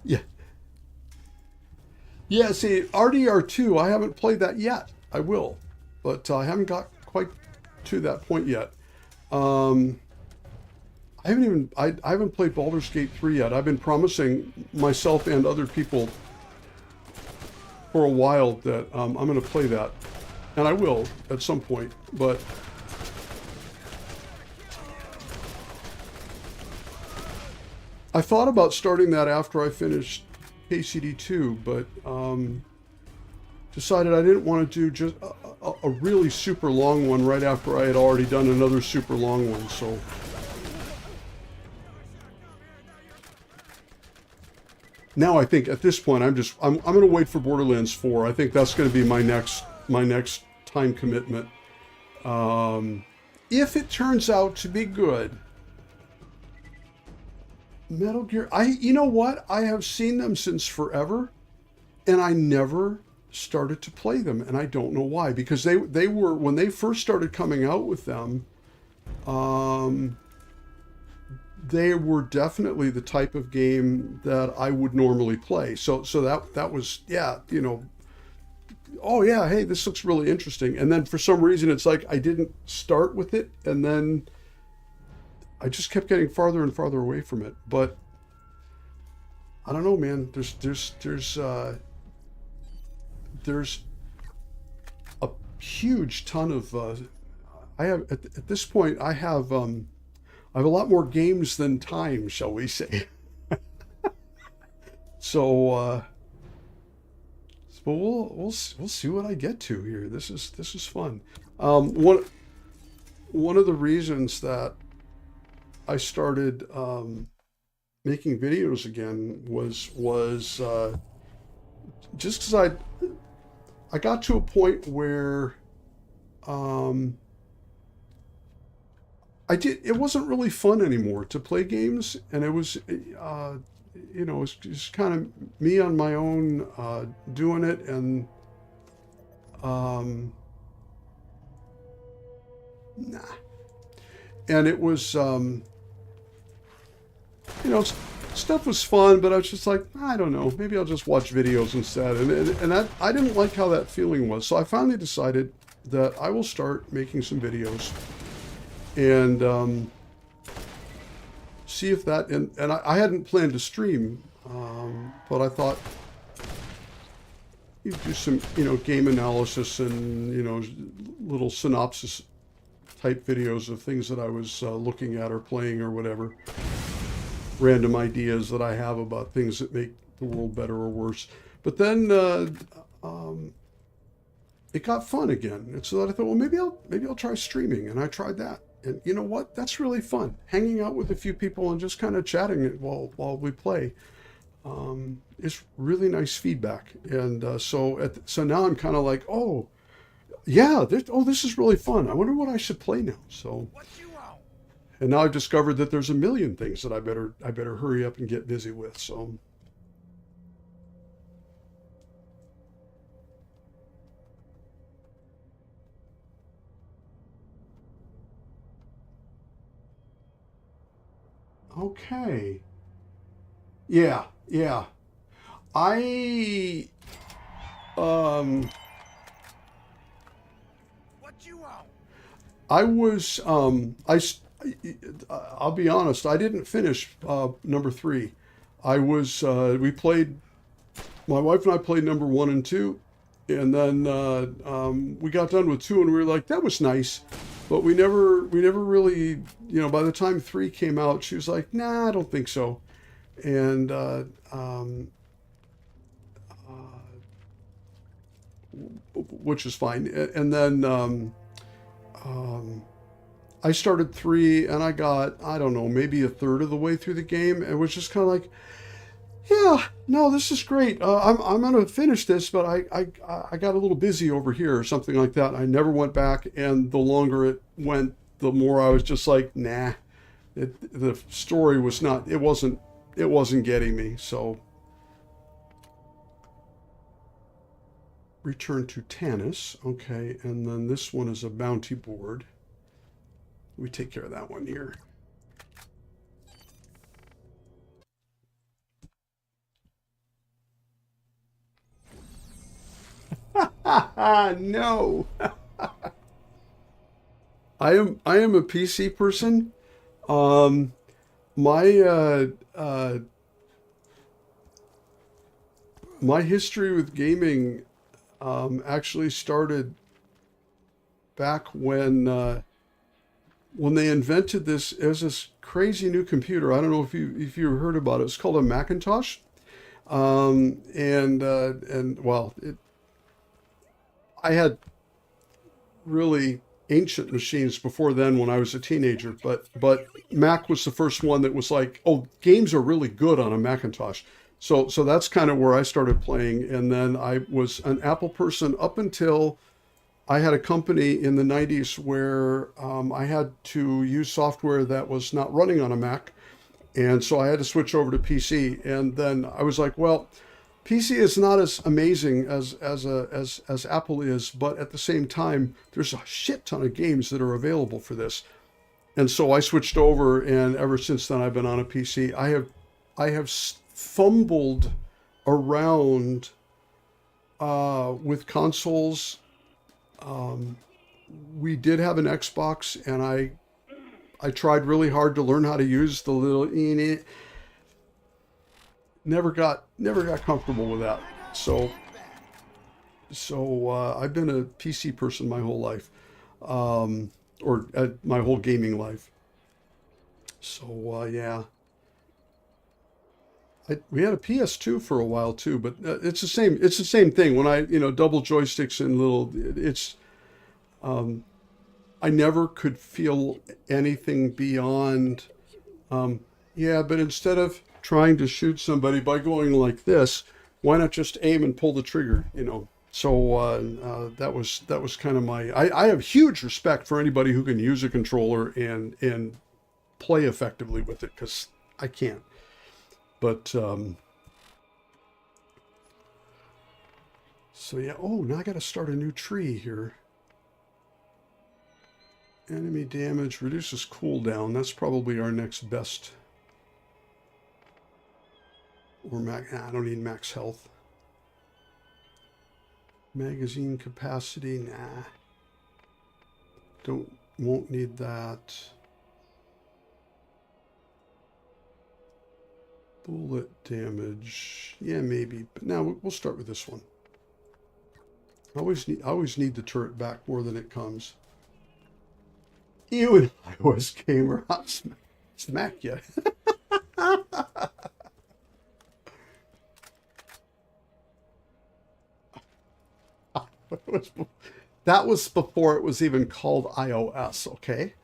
yeah. Yeah, see, RDR2, I haven't played that yet. I will, but I haven't got quite to that point yet. I haven't played Baldur's Gate 3 yet. I've been promising myself and other people for a while that I'm going to play that, and I will at some point. But I thought about starting that after I finished KCD2, but decided I didn't want to do just a really super long one right after I had already done another super long one. So now I think at this point I'm going to wait for Borderlands 4. I think that's going to be my next time commitment. If it turns out to be good, Metal Gear, you know what? I have seen them since forever, and I never started to play them, and I don't know why. Because they were, when they first started coming out with them, they were definitely the type of game that I would normally play. So that was, yeah, you know, oh yeah, hey, this looks really interesting. And then for some reason, it's like I didn't start with it, and then I just kept getting farther and farther away from it. But I don't know, man. There's a huge ton of I have at this point I have a lot more games than time, shall we say. So but we'll see what I get to here. This is fun. One of the reasons that I started making videos again was just because I got to a point where it wasn't really fun anymore to play games, and it was you know, it's just kind of me on my own doing it, and nah. And it was you know, stuff was fun, but I was just like, I don't know, maybe I'll just watch videos instead. And I didn't like how that feeling was. So I finally decided that I will start making some videos and see if that, and I hadn't planned to stream, but I thought you do some, you know, game analysis and, you know, little synopsis type videos of things that I was looking at or playing or whatever. Random ideas that I have about things that make the world better or worse. But then it got fun again, and so that I thought, well, maybe I'll try streaming, and I tried that, and you know what? That's really fun. Hanging out with a few people and just kind of chatting while we play. It's really nice feedback, and so now I'm kind of like, oh, yeah, this is really fun. I wonder what I should play now. So. And now I've discovered that there's a million things that I better hurry up and get busy with. So okay. Yeah. I was I'll be honest, I didn't finish number 3. My wife and I played number 1 and 2, and then we got done with 2, and we were like, that was nice, but we never really, you know, by the time 3 came out, she was like, nah, I don't think so. And which is fine. And then I started 3, and I got, I don't know, maybe a third of the way through the game. It was just kind of like, yeah, no, this is great. I'm gonna finish this, but I got a little busy over here or something like that. I never went back, and the longer it went, the more I was just like, nah. The story was not. It wasn't getting me. So return to Tanis. Okay, and then this one is a bounty board. We take care of that one here. No. I am a PC person. My my history with gaming actually started back when they invented this. It was this crazy new computer. I don't know if you heard about it. It's called a Macintosh. And well, I had really ancient machines before then when I was a teenager, but Mac was the first one that was like, oh, games are really good on a Macintosh. So that's kind of where I started playing. And then I was an Apple person up until I had a company in the 90s where I had to use software that was not running on a Mac. And so I had to switch over to PC. And then I was like, well, PC is not as amazing as Apple is, but at the same time, there's a shit ton of games that are available for this. And so I switched over, and ever since then, I've been on a PC. I have fumbled around with consoles. We did have an Xbox, and I tried really hard to learn how to use the little never got comfortable with that. So I've been a PC person my whole life, or my whole gaming life. So yeah, we had a PS2 for a while too, but it's the same. It's the same thing. When I double joysticks and little, it's I never could feel anything beyond. Yeah, but instead of trying to shoot somebody by going like this, why not just aim and pull the trigger? So that was kind of my. I have huge respect for anybody who can use a controller and play effectively with it, because I can't. But so yeah. Oh, now I got to start a new tree here. Enemy damage reduces cooldown. That's probably our next best. Or max. I don't need max health. Magazine capacity. Nah. Won't need that. Bullet damage. Yeah, maybe. But now we'll start with this one. I always need the turret back more than it comes. You and iOS gamer. I'll smack you. That was before it was even called iOS, okay?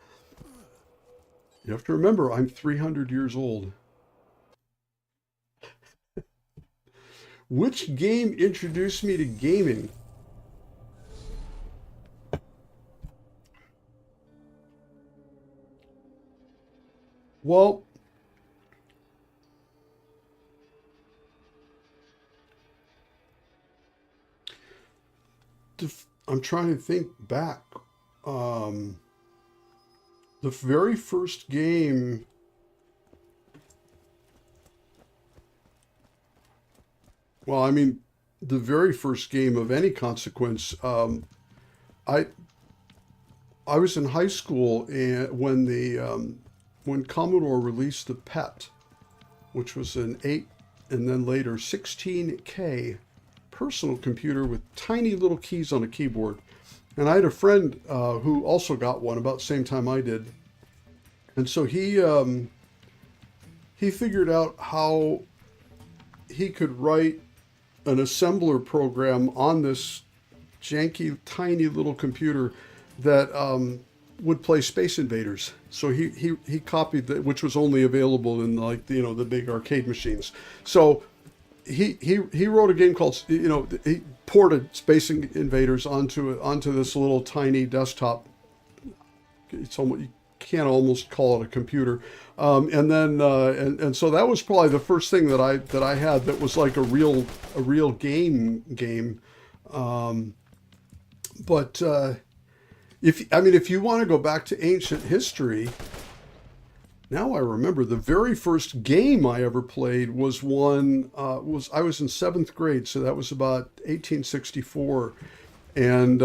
You have to remember, I'm 300 years old. Which game introduced me to gaming? Well, I'm trying to think back. The very first game. Well, I mean, the very first game of any consequence. I was in high school, and when Commodore released the PET, which was an 8 and then later 16K personal computer with tiny little keys on a keyboard. And I had a friend who also got one about the same time I did. And so he figured out how he could write an assembler program on this janky, tiny little computer that would play Space Invaders. So he copied that, which was only available in like the big arcade machines. So he wrote a game called he ported Space Invaders onto this little tiny desktop. It's almost, you can't almost call it a computer. And then and so that was probably the first thing that I had that was like a real game. But if you want to go back to ancient history, now I remember the very first game I ever played was I was in 7th grade, so that was about 1864, and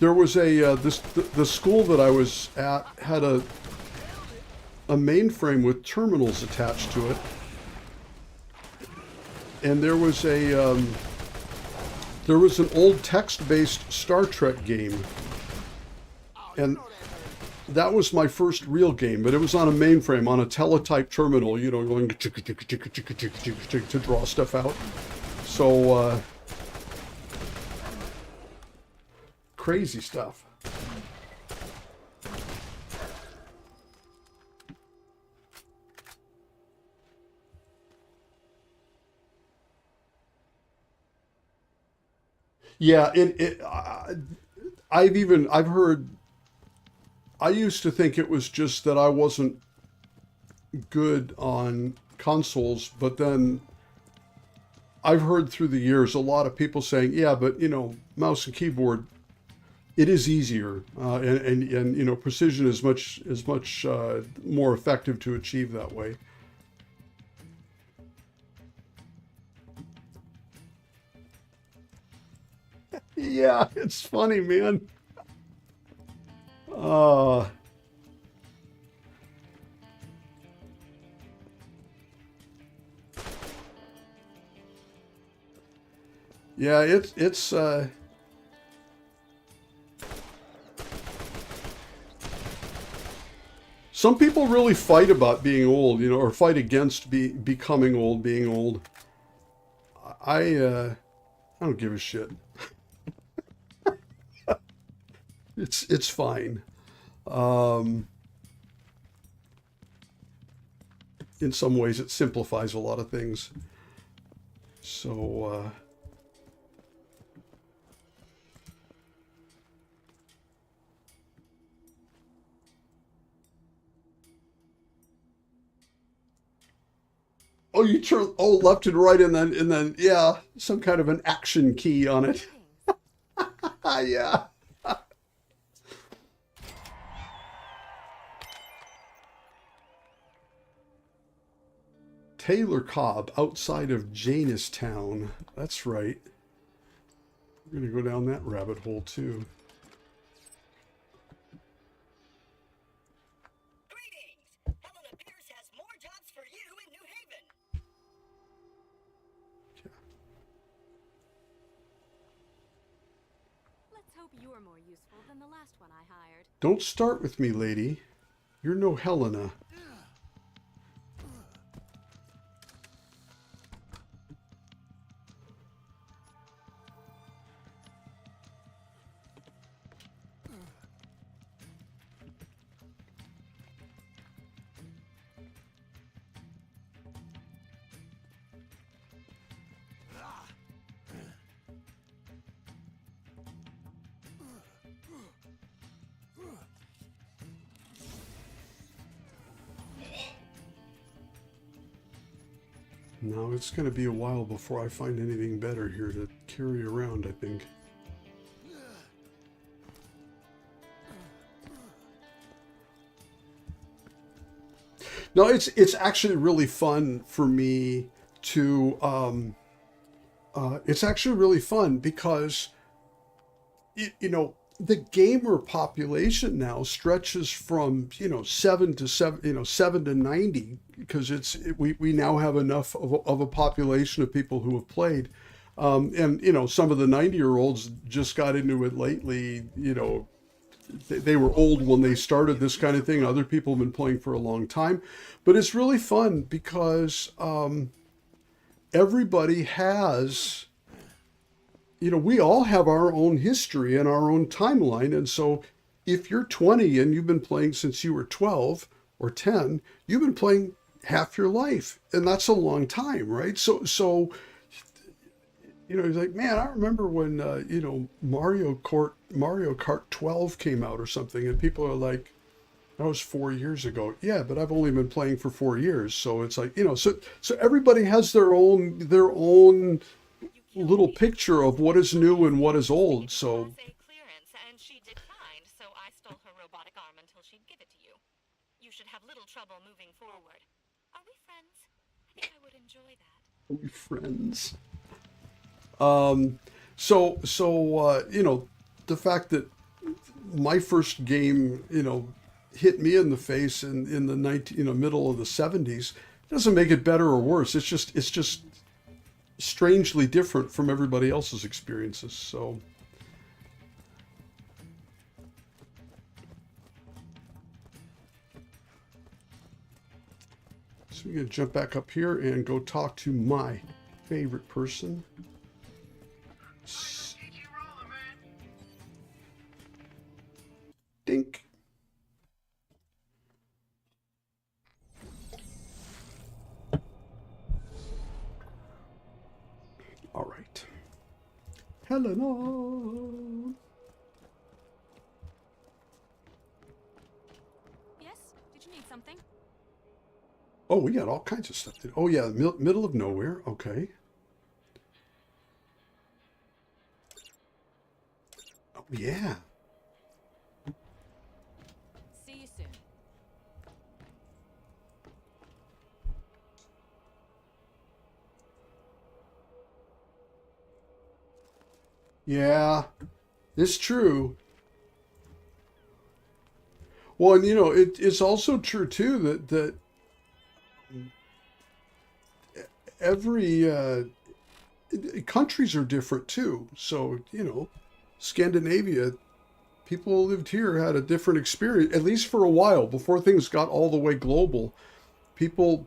there was the school that I was at had a mainframe with terminals attached to it, and there was an old text-based Star Trek game, and that was my first real game, but it was on a mainframe, on a teletype terminal, going to draw stuff out. So, crazy stuff. Yeah, I've heard. I used to think it was just that I wasn't good on consoles, but then I've heard through the years a lot of people saying, yeah, but mouse and keyboard, it is easier, and precision is much more effective to achieve that way. Yeah, it's funny, man. Yeah, it's some people really fight about being old, or fight against becoming old, being old. I don't give a shit. It's fine. In some ways, it simplifies a lot of things. So, oh, you turn left and right, and then yeah, some kind of an action key on it. Yeah. Taylor Cobb, outside of Janestown. That's right. We're going to go down that rabbit hole, too. Greetings! Helena Pierce has more jobs for you in New Haven. Okay. Let's hope you're more useful than the last one I hired. Don't start with me, lady. You're no Helena. Now it's going to be a while before I find anything better here to carry around, I think. No, it's actually really fun for me to it's actually really fun because the gamer population now stretches from 7 to 90, because we now have enough of a population of people who have played, and some of the 90-year-olds just got into it lately. They were old when they started this kind of thing. Other people have been playing for a long time, but it's really fun because everybody has you know, we all have our own history and our own timeline. And so if you're 20 and you've been playing since you were 12 or 10, you've been playing half your life. And that's a long time, right? So, you know, he's like, man, I remember when, you know, Mario Kart 12 came out or something. And people are like, that was 4 years ago. Yeah, but I've only been playing for 4 years. So it's like, you know, so everybody has their own little picture of what is new and what is old. So Class A clearance, and she declined, so I stole her robotic arm until she'd give it to you. You should have little trouble moving forward. Are we friends? I think I would enjoy that. we friends. You know, the fact that my first game, you know, hit me in the face in the middle of the 70s doesn't make it better or worse. It's just strangely different from everybody else's experiences. So we're gonna jump back up here and go talk to my favorite person. Keep you rolling, man. Dink. All right. Helena. Yes? Did you need something? Oh, we got all kinds of stuff. Oh, yeah, middle of nowhere. Okay. Oh, yeah. See you soon. Yeah, it's true. Well, and you know, it's also true too that every countries are different too. So, you know, Scandinavia, people who lived here had a different experience, at least for a while, before things got all the way global. People,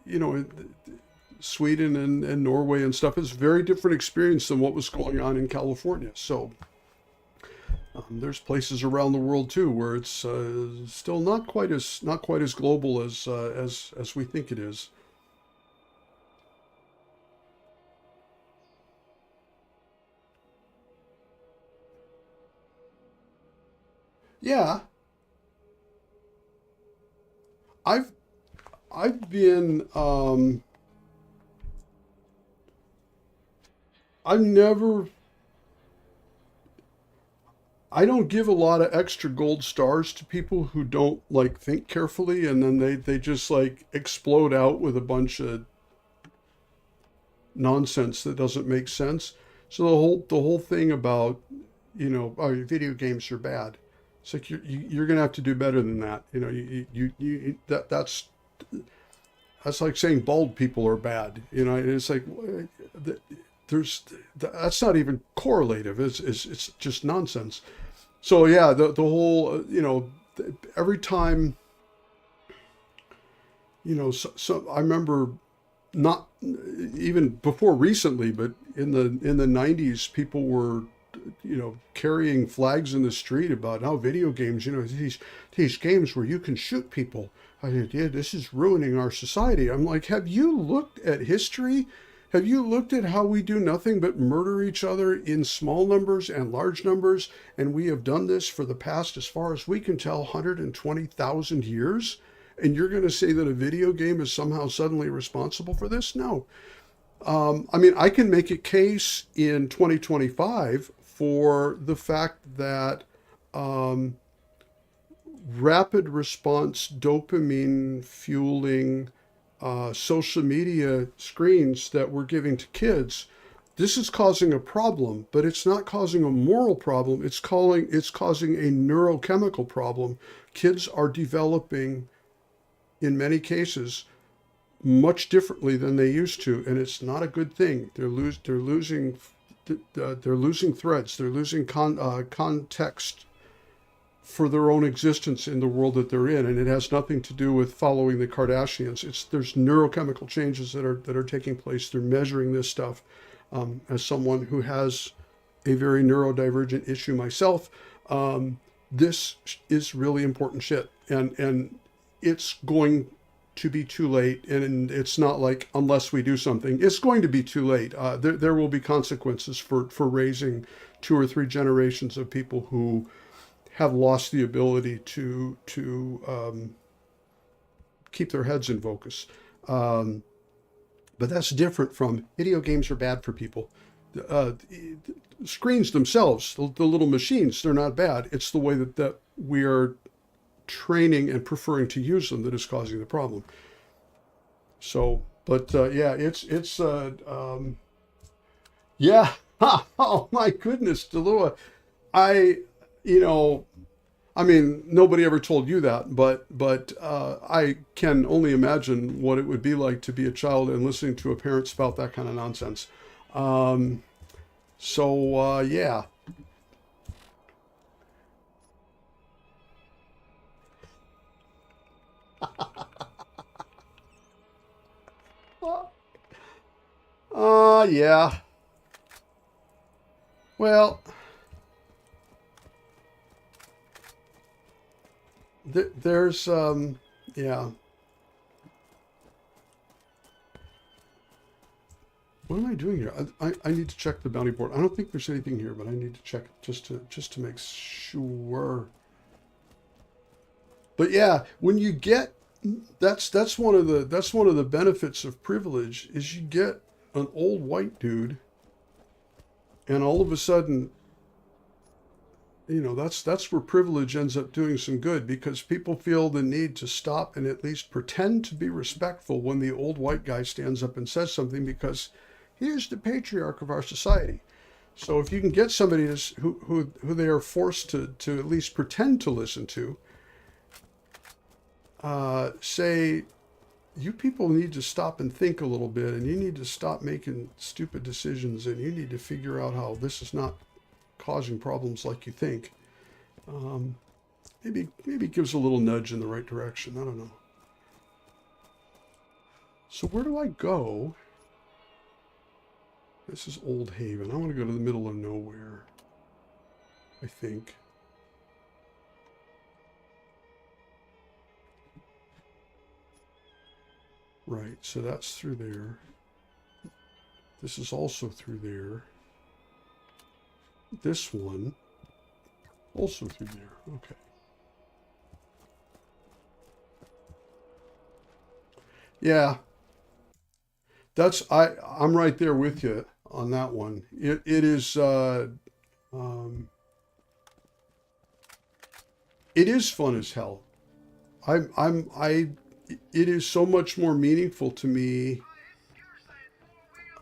you know, Sweden and Norway and stuff is very different experience than what was going on in California. So there's places around the world too where it's still not quite as global as we think it is. Yeah, I've been I've never I don't give a lot of extra gold stars to people who don't like think carefully, and then they just like explode out with a bunch of nonsense that doesn't make sense. So the whole thing about, you know, oh, video games are bad. It's like you're gonna have to do better than that. You know, that's like saying bald people are bad. You know, it's like that's not even correlative. It's just nonsense. So yeah, the whole you know, every time, you know, so I remember, not even before recently, but in the 90s, people were, you know, carrying flags in the street about how video games, you know, these games where you can shoot people. I said, yeah, this is ruining our society. I'm like, have you looked at history? Have you looked at how we do nothing but murder each other in small numbers and large numbers? And we have done this for the past, as far as we can tell, 120,000 years? And you're going to say that a video game is somehow suddenly responsible for this? No. I mean, I can make a case in 2025 for the fact that rapid response dopamine fueling social media screens that we're giving to kids, this is causing a problem, but it's not causing a moral problem. It's causing a neurochemical problem. Kids are developing, in many cases, much differently than they used to, and it's not a good thing. They're losing threads. They're losing context for their own existence in the world that they're in, and it has nothing to do with following the Kardashians. There's neurochemical changes that are taking place. They're measuring this stuff. As someone who has a very neurodivergent issue myself, this is really important shit. And it's going to be too late. And it's not like, unless we do something, it's going to be too late. There will be consequences for raising 2 or 3 generations of people who have lost the ability to keep their heads in focus. But that's different from video games are bad for people. Screens themselves, the little machines, they're not bad. It's the way that we are training and preferring to use them that is causing the problem. So, but yeah, yeah. Oh my goodness, Delua. I mean, nobody ever told you that, but I can only imagine what it would be like to be a child and listening to a parent spout that kind of nonsense. Yeah. Yeah. Well, there's, yeah. What am I doing here? I need to check the bounty board. I don't think there's anything here, but I need to check just to make sure. But yeah, when you get, that's one of the benefits of privilege, is you get an old white dude, and all of a sudden, that's where privilege ends up doing some good, because people feel the need to stop and at least pretend to be respectful when the old white guy stands up and says something, because he is the patriarch of our society. So if you can get somebody who they are forced to at least pretend to listen to, say, you people need to stop and think a little bit, and you need to stop making stupid decisions, and you need to figure out how this is not causing problems like you think. Maybe it gives a little nudge in the right direction. I don't know. So where do I go? This is Old Haven. I want to go to the middle of nowhere, I think. Right, so that's through there. This is also through there. This one, also through there. Okay. Yeah. I'm right there with you on that one. It is fun as hell. It is so much more meaningful to me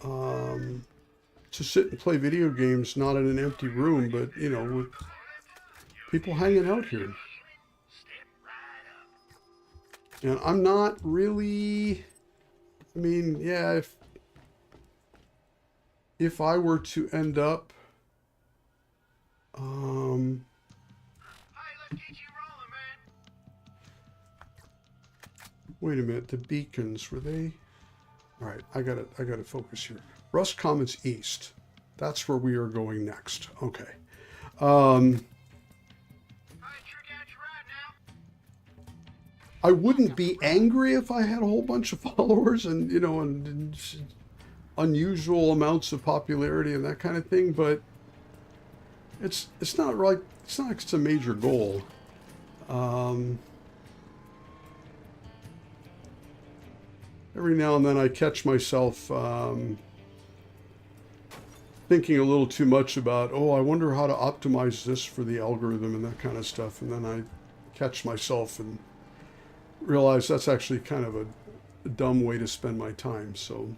to sit and play video games, not in an empty room, but, with people hanging out here. And I'm not really, I mean, yeah, if I were to end up, Hey, let's get you rolling, man. wait a minute, the beacons, were they? All right, I gotta focus here. Rust Commons East. That's where we are going next. Okay. I wouldn't be angry if I had a whole bunch of followers and, and unusual amounts of popularity and that kind of thing, but it's not like it's a major goal. Every now and then I catch myself thinking a little too much about, I wonder how to optimize this for the algorithm and that kind of stuff, and then I catch myself and realize that's actually kind of a dumb way to spend my time. So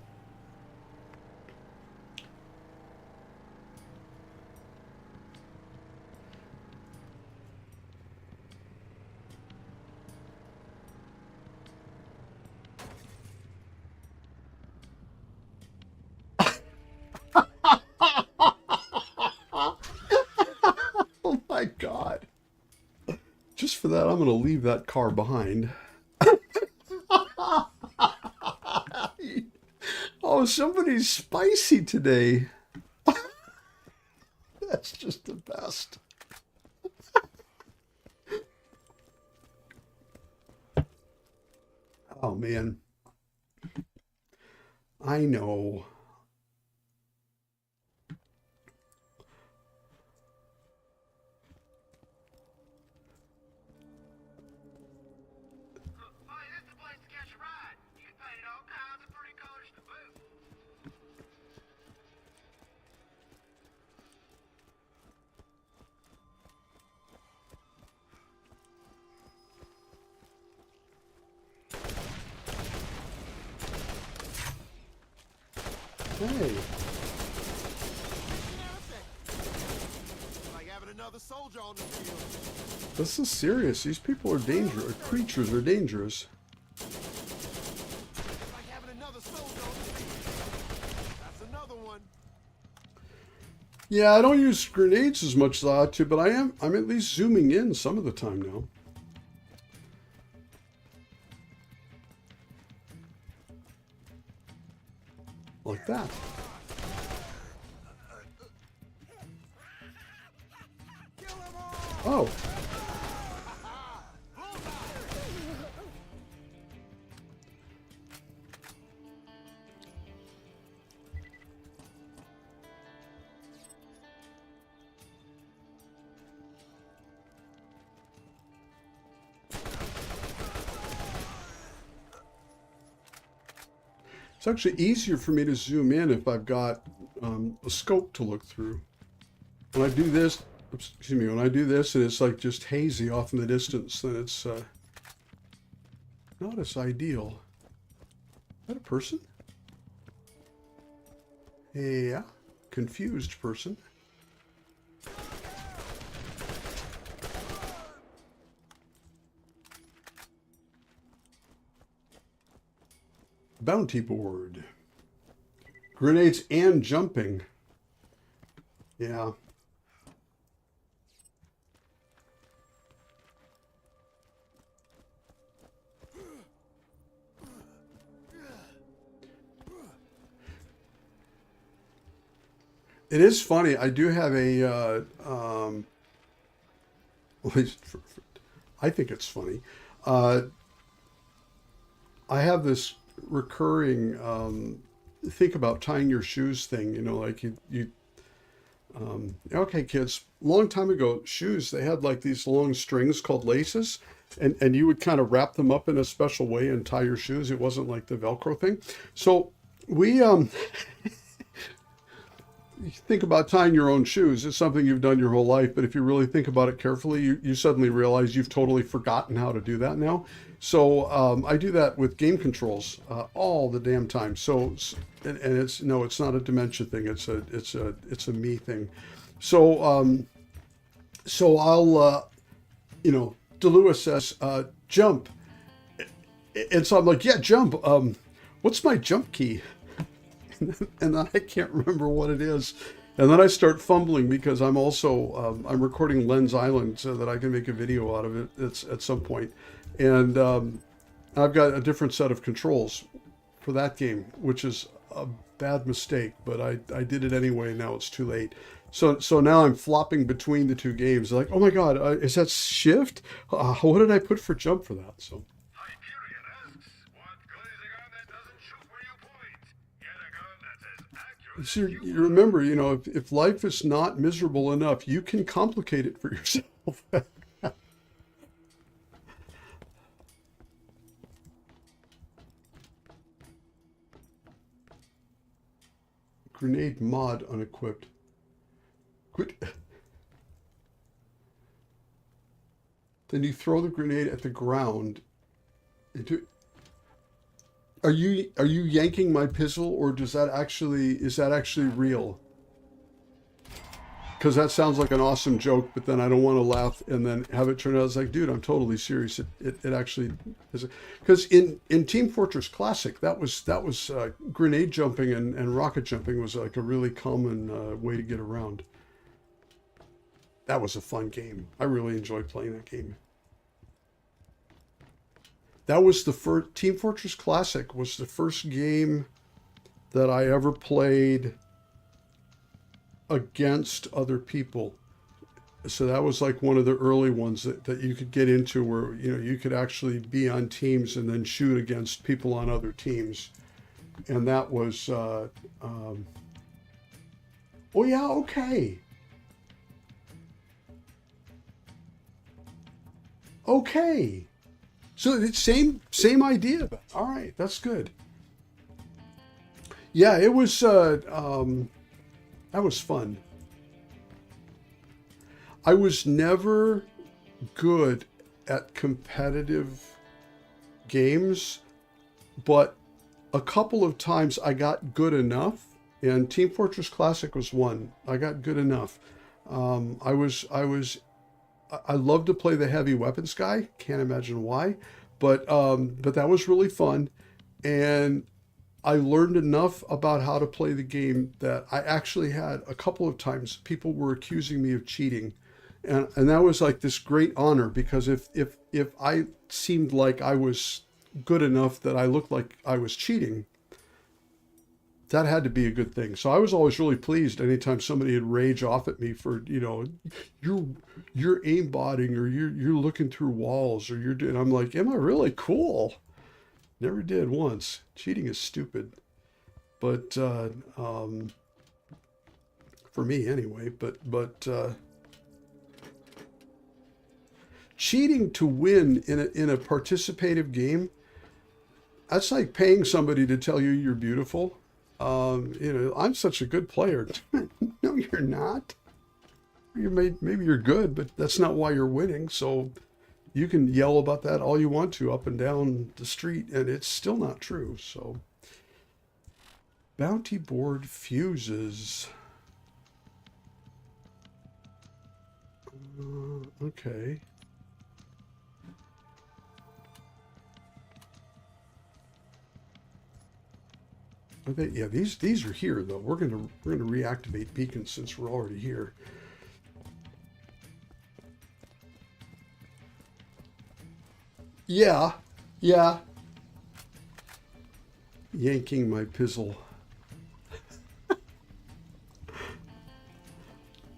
oh my God. Just for that, I'm going to leave that car behind. I Oh, somebody's spicy today. That's just the best. Oh, man. I know. Hey, this is the place to catch a ride. You can paint it all kinds of pretty colors to boot. Hey. Like having another soldier on the field. This is serious. These people are dangerous. Creatures are dangerous. Like having another soldier on the field. That's another one. Yeah, I don't use grenades as much as I ought to, but I'm at least zooming in some of the time now. Like that. Oh. It's actually easier for me to zoom in if I've got a scope to look through. When I do this, excuse me, when I do this and it's like just hazy off in the distance, then it's not as ideal. Is that a person? Yeah, confused person. Bounty board. Grenades and jumping. Yeah. It is funny. I do have a, at least I think it's funny. I have this recurring think about tying your shoes thing, you know, like okay, kids, long time ago, shoes, they had like these long strings called laces, and you would kind of wrap them up in a special way and tie your shoes. It wasn't like the Velcro thing. So we you think about tying your own shoes. It's something you've done your whole life, but if you really think about it carefully, you suddenly realize you've totally forgotten how to do that now. So I do that with game controls all the damn time. So and it's no, it's not a dementia thing. It's a me thing. So so I'll you know, DeLewis says jump, and so I'm like, yeah, jump. What's my jump key? And then I can't remember what it is. And then I start fumbling because I'm also, I'm recording Lens Island so that I can make a video out of it at some point. And I've got a different set of controls for that game, which is a bad mistake, but I did it anyway. Now it's too late. So now I'm flopping between the two games. Like, oh my God, is that shift? What did I put for jump for that? So. Hyperion asks, what good is a gun that doesn't shoot where you point? Get a gun that's as accurate So as you remember, you know, if life is not miserable enough, you can complicate it for yourself. Grenade mod unequipped. Quit. Then you throw the grenade at the ground. Are you yanking my pistol, or is that actually real? Because that sounds like an awesome joke, but then I don't want to laugh and then have it turn out as like, dude, I'm totally serious. It actually is. Because in Team Fortress Classic, that was grenade jumping and rocket jumping was like a really common way to get around. That was a fun game. I really enjoyed playing that game. That was the first Team Fortress Classic was the first game that I ever played against other people. So that was like one of the early ones that you could get into where, you know, you could actually be on teams and then shoot against people on other teams. And that was, oh yeah, okay. Okay. So it's same idea. All right, that's good. Yeah, it was, that was fun. I was never good at competitive games, but a couple of times I got good enough, and Team Fortress Classic was one. I got good enough. I love to play the heavy weapons guy. Can't imagine why, but that was really fun, and I learned enough about how to play the game that I actually had a couple of times people were accusing me of cheating. And that was like this great honor, because if I seemed like I was good enough that I looked like I was cheating, that had to be a good thing. So I was always really pleased anytime somebody would rage off at me for, you know, you're aimbotting, or you're looking through walls, or you're doing. I'm like, am I really? Cool. Never did once. Cheating is stupid, but for me anyway. But cheating to win in a participative game, that's like paying somebody to tell you you're beautiful. You know, I'm such a good player. No, you're not. Maybe you're good, but that's not why you're winning. So you can yell about that all you want to up and down the street, and it's still not true. So bounty board fuses. Okay. Yeah, these are here though. We're gonna reactivate beacons since we're already here. Yeah. Yanking my pizzle.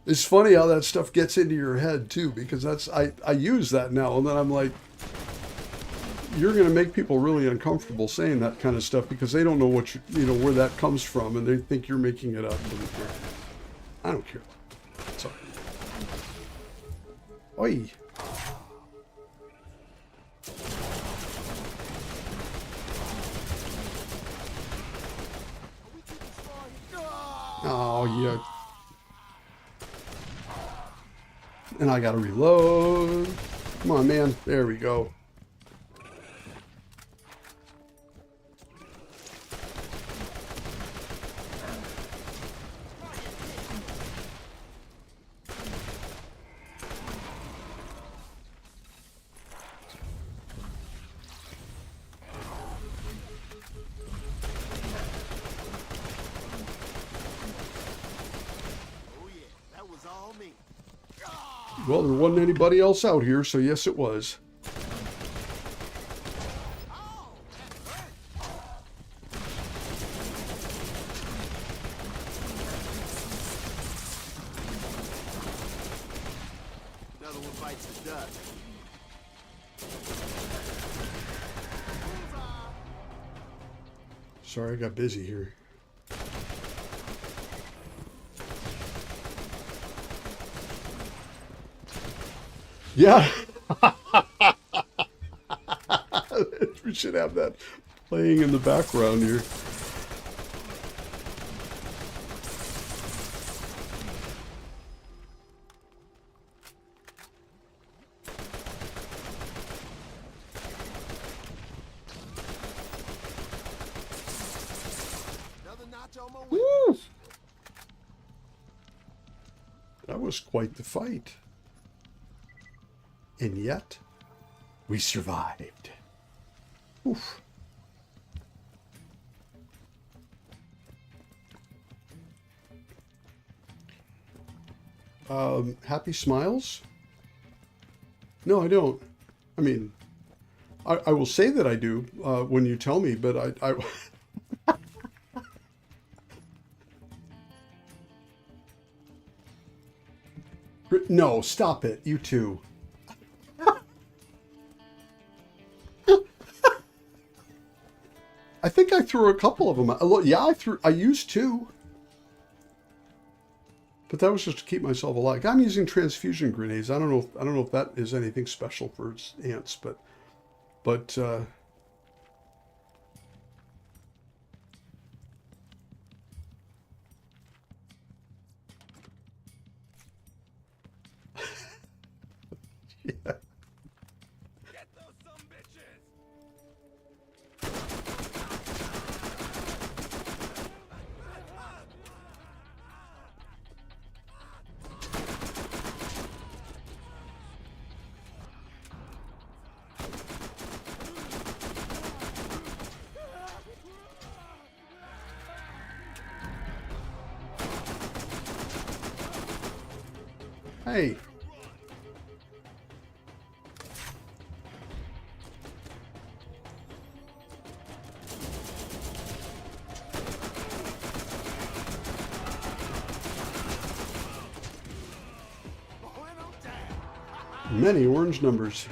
It's funny how that stuff gets into your head too, because I use that now, and then I'm like, you're going to make people really uncomfortable saying that kind of stuff, because they don't know what you know where that comes from, and they think you're making it up. I don't care. Sorry. Oi. Oh, yeah. And I gotta reload. Come on, man. There we go. Well, there wasn't anybody else out here, so yes, it was. Another one bites the dust. Sorry, I got busy here. Yeah. We should have that playing in the background here. Another notch on my way. Woo! That was quite the fight. And yet, we survived. Oof. Happy smiles? No, I don't. I mean, I will say that I do when you tell me, but I No, stop it. You too. I think I threw a couple of them. Yeah, I used two. But that was just to keep myself alive. I'm using transfusion grenades. I don't know if that is anything special for ants, but yeah. Get those some bitches! Hey. Many orange numbers.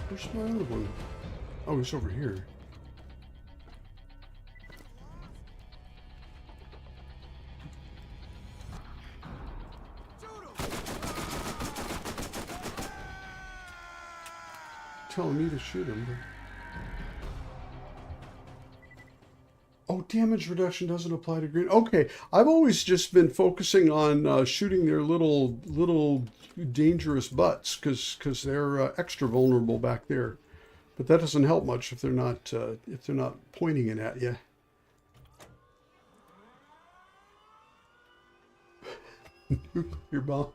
Where's my other one? Oh, it's over here. Telling me to shoot him. Oh, damage reduction doesn't apply to green. Okay, I've always just been focusing on shooting their little dangerous butts because they're extra vulnerable back there. But that doesn't help much if they're not pointing it at you. Nuclear bomb.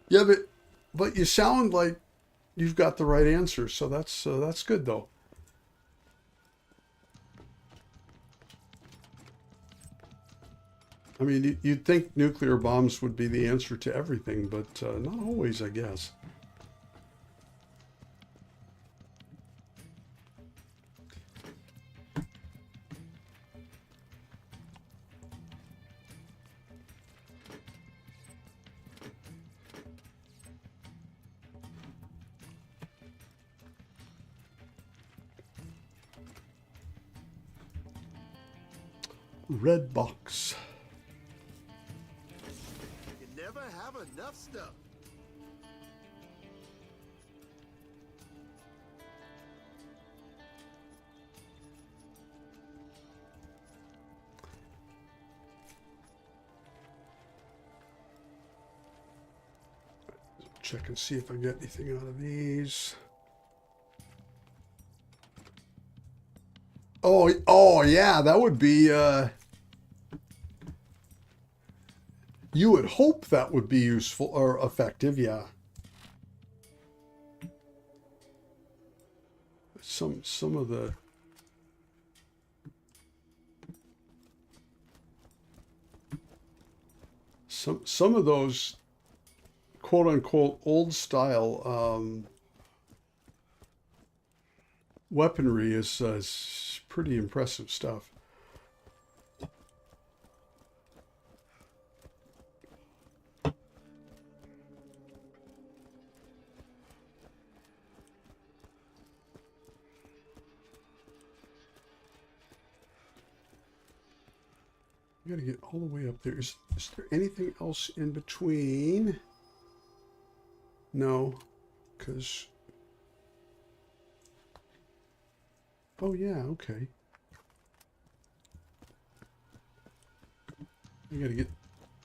Yeah, but you sound like you've got the right answer, so that's good though. I mean, you'd think nuclear bombs would be the answer to everything, but not always, I guess. Red box. You never have enough stuff. Check and see if I get anything out of these. Oh yeah, that would be, you would hope that would be useful or effective, yeah. Some of the some of those quote unquote old style weaponry is pretty impressive stuff. You gotta get all the way up there. Is there anything else in between? No, because... Oh yeah, okay. I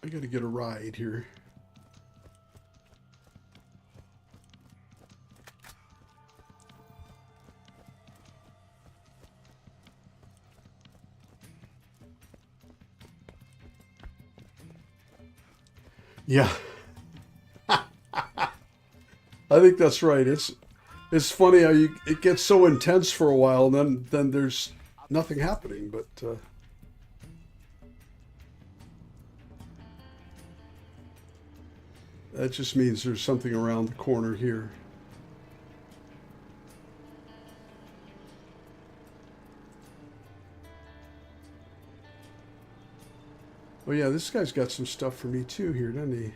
gotta get a ride here. Yeah. I think that's right. It's funny how it gets so intense for a while, and then there's nothing happening. But that just means there's something around the corner here. Oh yeah, this guy's got some stuff for me too here, doesn't he?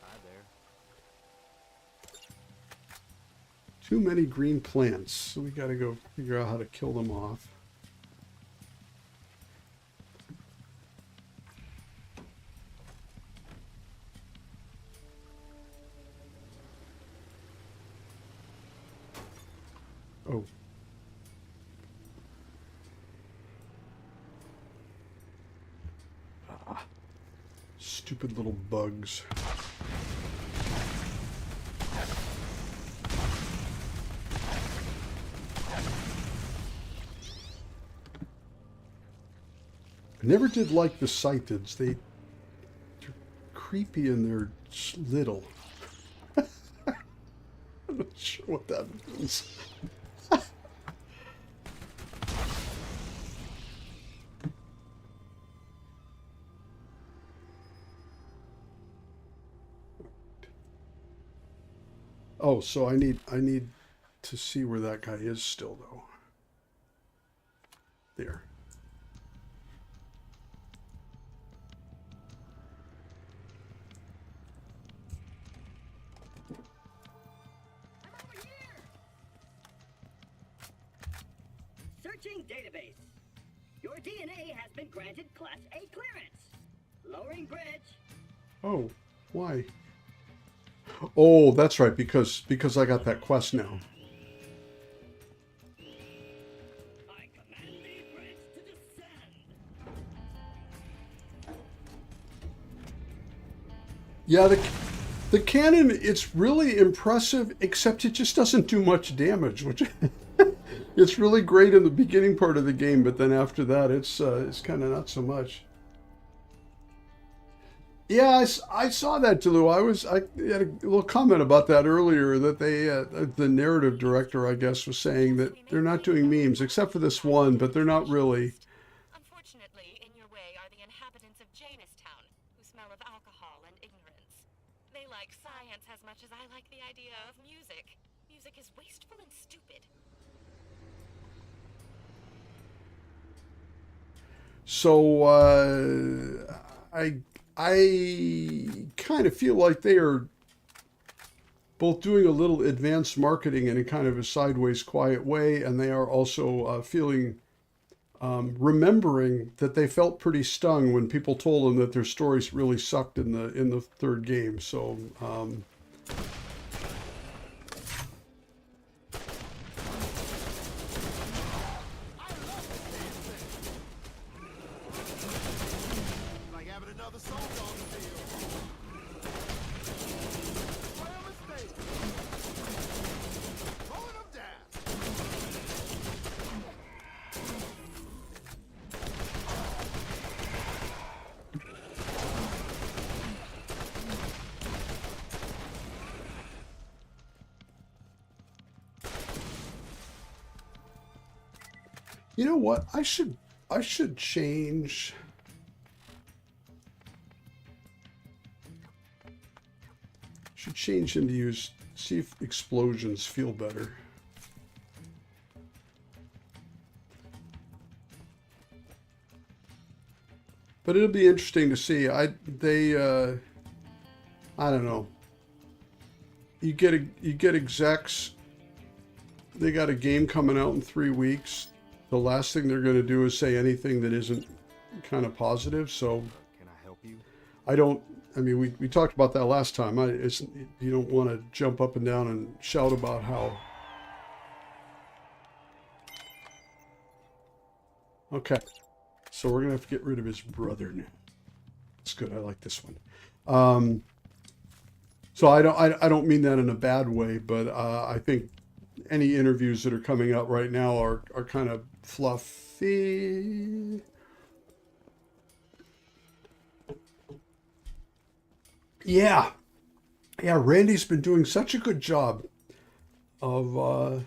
Hi there. Too many green plants, so we gotta go figure out how to kill them off. Oh. Ah, stupid little bugs. I never did like the sighteds. They're creepy and they're little. I'm not sure what that means. Oh, so I need to see where that guy is still though. There. Searching database. Your DNA has been granted Class A clearance. Lowering bridge. Oh, why? Oh, that's right, because I got that quest now. I command the bridge to descend. Yeah, the cannon, it's really impressive, except it just doesn't do much damage, which it's really great in the beginning part of the game, but then after that, it's kind of not so much. Yeah, I saw that, Delu. I had a little comment about that earlier, that they, the narrative director, I guess, was saying that they're not doing memes, except for this one, but they're not really. Unfortunately, in your way are the inhabitants of Jamestown, who smell of alcohol and ignorance. They like science as much as I like the idea of music. Music is wasteful and stupid. So, I kind of feel like they are both doing a little advanced marketing in a kind of a sideways, quiet way, and they are also remembering that they felt pretty stung when people told them that their stories really sucked in the third game. So, Like having another song on the field. What a mistake. Rolling them down. you know what? I should change. Should change them to use, see if explosions feel better. But it'll be interesting to see. I don't know. You get execs. They got a game coming out in 3 weeks. The last thing they're going to do is say anything that isn't kind of positive. So Can I help you? I mean, we talked about that last time. You don't want to jump up and down and shout about how. Okay. So we're going to have to get rid of his brother now. That's good. I like this one. So I don't mean that in a bad way, but I think any interviews that are coming out right now are kind of fluffy. Yeah. Yeah, Randy's been doing such a good job of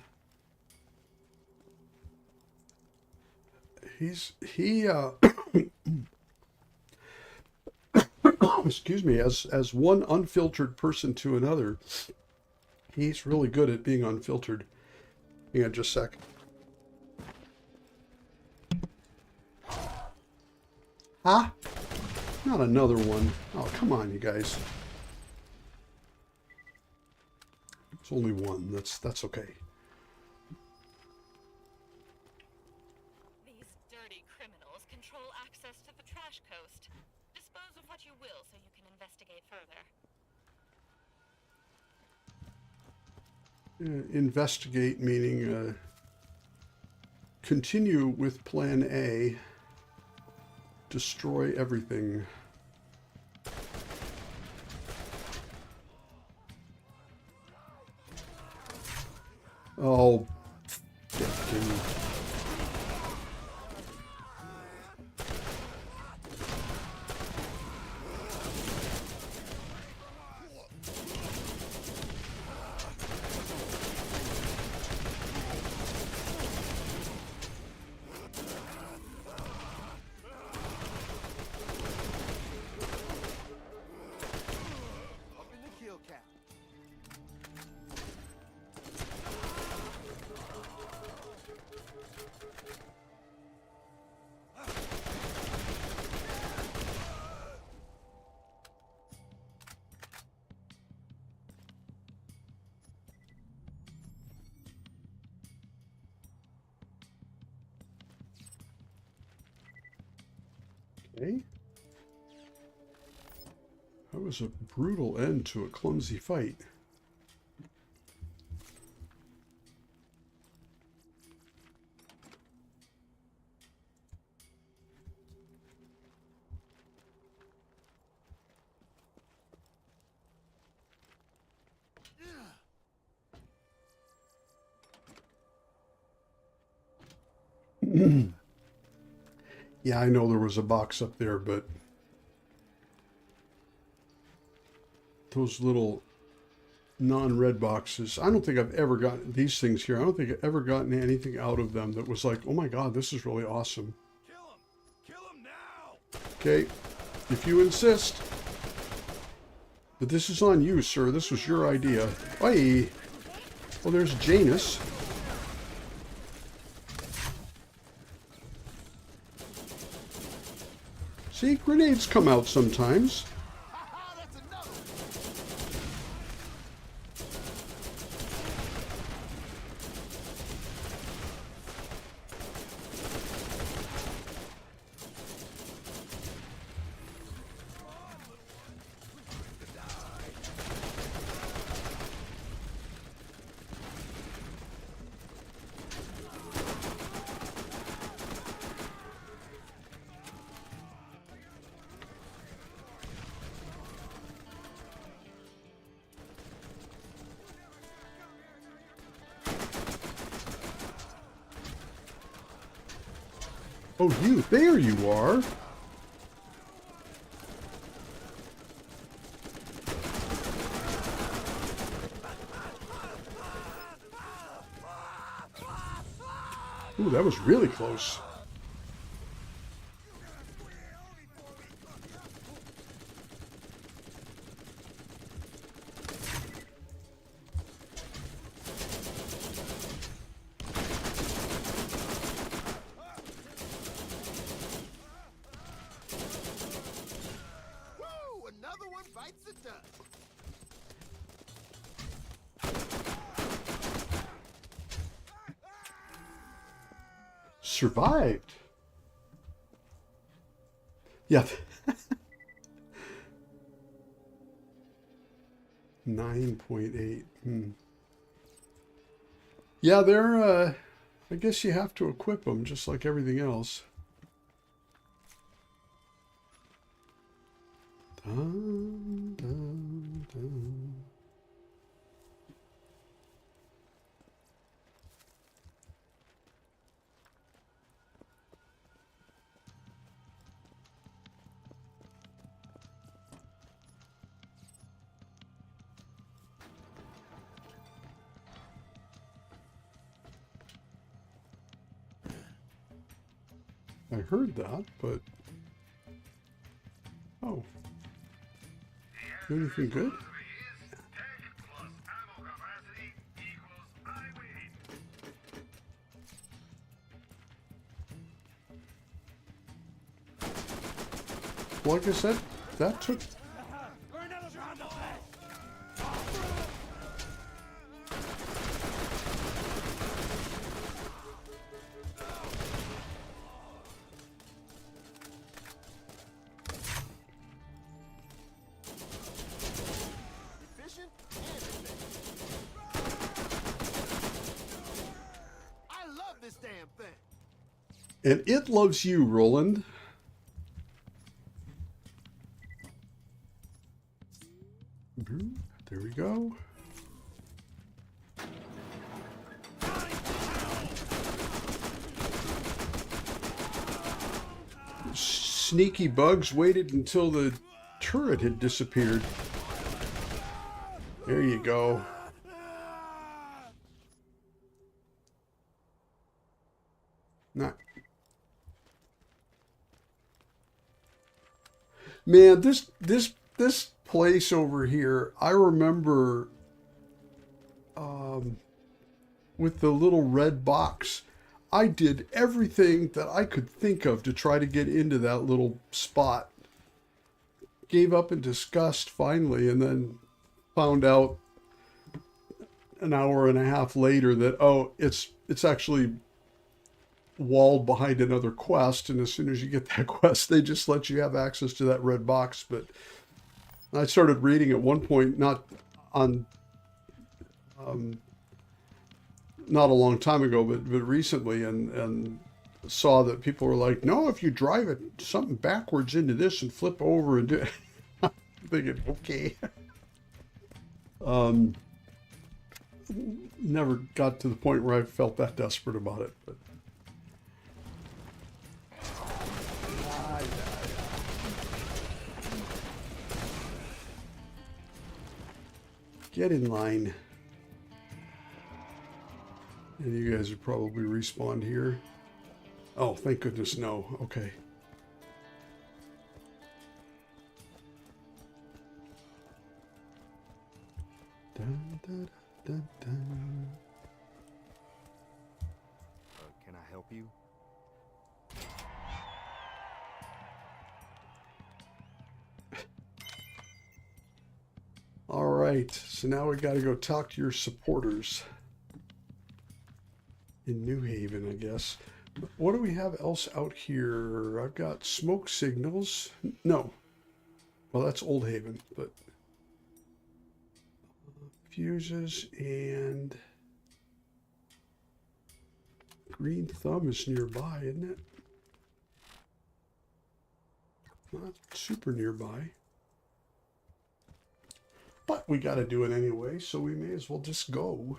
he excuse me, as one unfiltered person to another, he's really good at being unfiltered. Hang on just a sec. Huh? Not another one. Oh, come on, you guys. It's only one. That's okay. These dirty criminals control access to the trash coast. Dispose of what you will so you can investigate further. Investigate meaning continue with plan A. Destroy everything. Oh, frickin'. Up in the kill count. Okay. That was a brutal end to a clumsy fight. Yeah, I know there was a box up there, but those little non-red boxes, I don't think I've ever gotten these things here. I don't think I've ever gotten anything out of them that was like, oh my God, this is really awesome. Kill him! Kill him now! Okay, if you insist. But this is on you, sir. This was your idea. Hey, well, there's Janus. See, grenades come out sometimes. Haha, that's another one! Oh, you, there you are. Ooh, that was really close. Woo! Another one bites the dust. Survived. Yeah. 9.8. Yeah, they're, I guess you have to equip them just like everything else. Dun, dun, dun. I heard that, but... Oh. Do anything good? Like I said, that took... Efficient and effective. I love this damn thing. And it loves you, Roland. There we go. Sneaky bugs waited until the turret had disappeared. There you go. Not. Man, this place over here, I remember with the little red box, I did everything that I could think of to try to get into that little spot. Gave up in disgust finally, and then found out an hour and a half later that, oh, it's actually walled behind another quest, and as soon as you get that quest, they just let you have access to that red box. But I started reading at one point, not on, not a long time ago, but recently, and saw that people were like, no, if you drive it something backwards into this and flip over and do it. I'm thinking, okay. Never got to the point where I felt that desperate about it, but. Get in line. And you guys would probably respawn here. Oh, thank goodness, no. Okay. Dun, dun, dun, dun. Can I help you? All right, so now we got to go talk to your supporters in New Haven, I guess. What do we have else out here? I've got smoke signals. No. Well, that's Old Haven, but fuses and Green Thumb is nearby, isn't it? Not super nearby. But we got to do it anyway, so we may as well just go.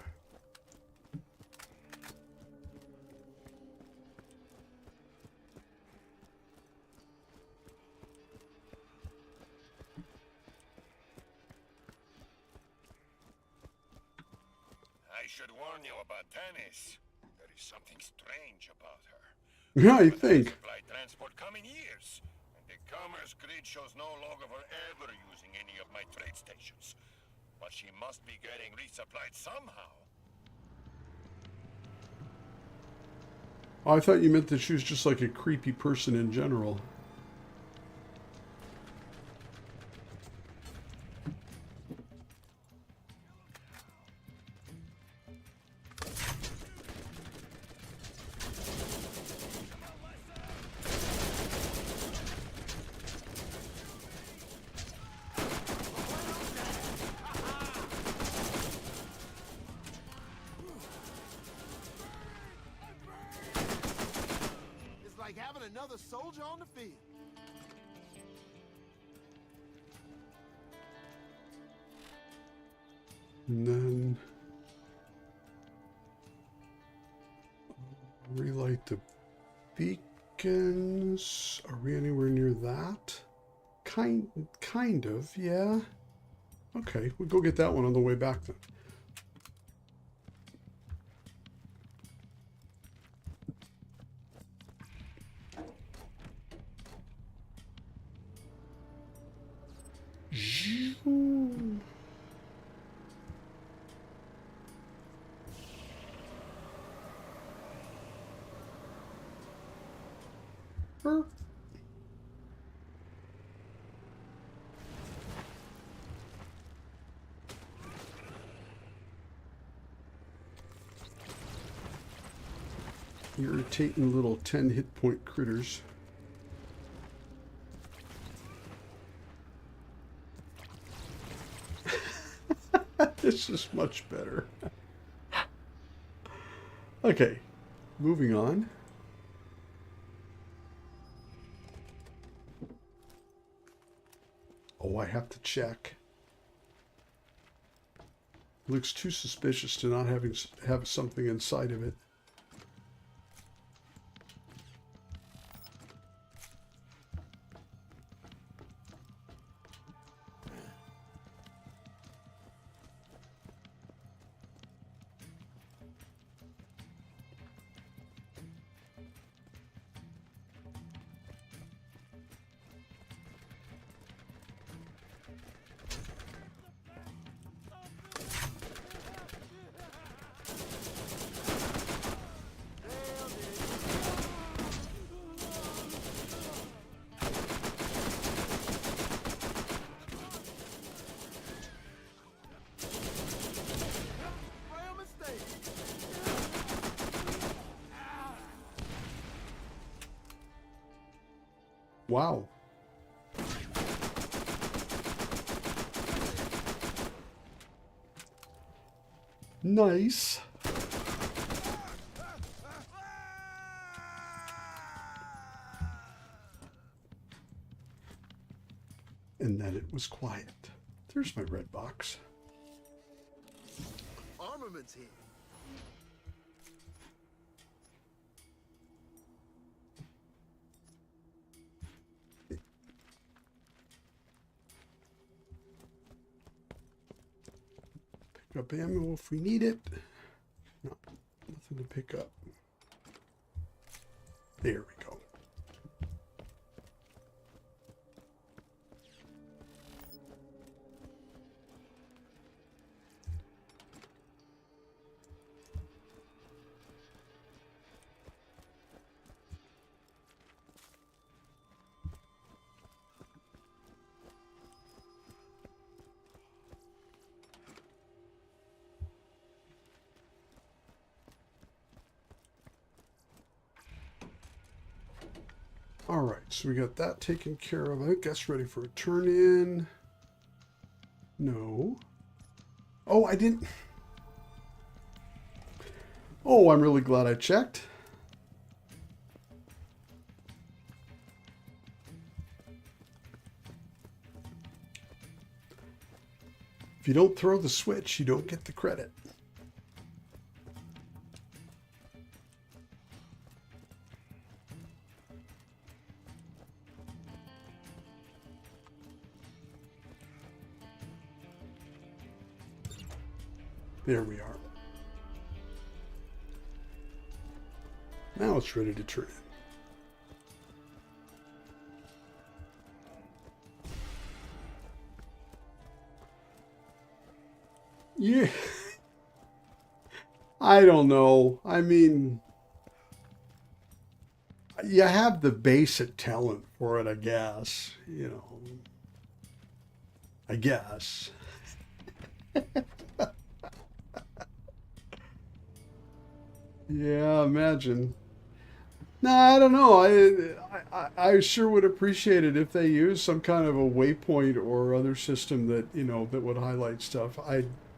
I should warn you about Tanis. There is something strange about her. Yeah, you think? Supply transport come in years, and the commerce grid shows no log of her ever using any of my trade stations. But she must be getting resupplied somehow. Oh, I thought you meant that she was just like a creepy person in general. Having another soldier on the field. And then relight the beacons. Are we anywhere near that? Kind of, yeah. Okay, we'll go get that one on the way back then. Burp. Irritating little 10 hit point critters. This is much better. Okay, moving on. Oh, I have to check. Looks too suspicious to not have something inside of it. Wow. Nice. And then it was quiet. There's my red box. Armaments here. Pick up ammo if we need it. No, nothing to pick up. There we go. All right, so we got that taken care of. I guess ready for a turn in. No. Oh, I didn't. Oh, I'm really glad I checked. If you don't throw the switch, you don't get the credit. There we are. Now it's ready to turn in. Yeah. I don't know. I mean, you have the basic talent for it, I guess. You know, I guess. Yeah, imagine. Nah, I don't know. I sure would appreciate it if they used some kind of a waypoint or other system that, you know, that would highlight stuff.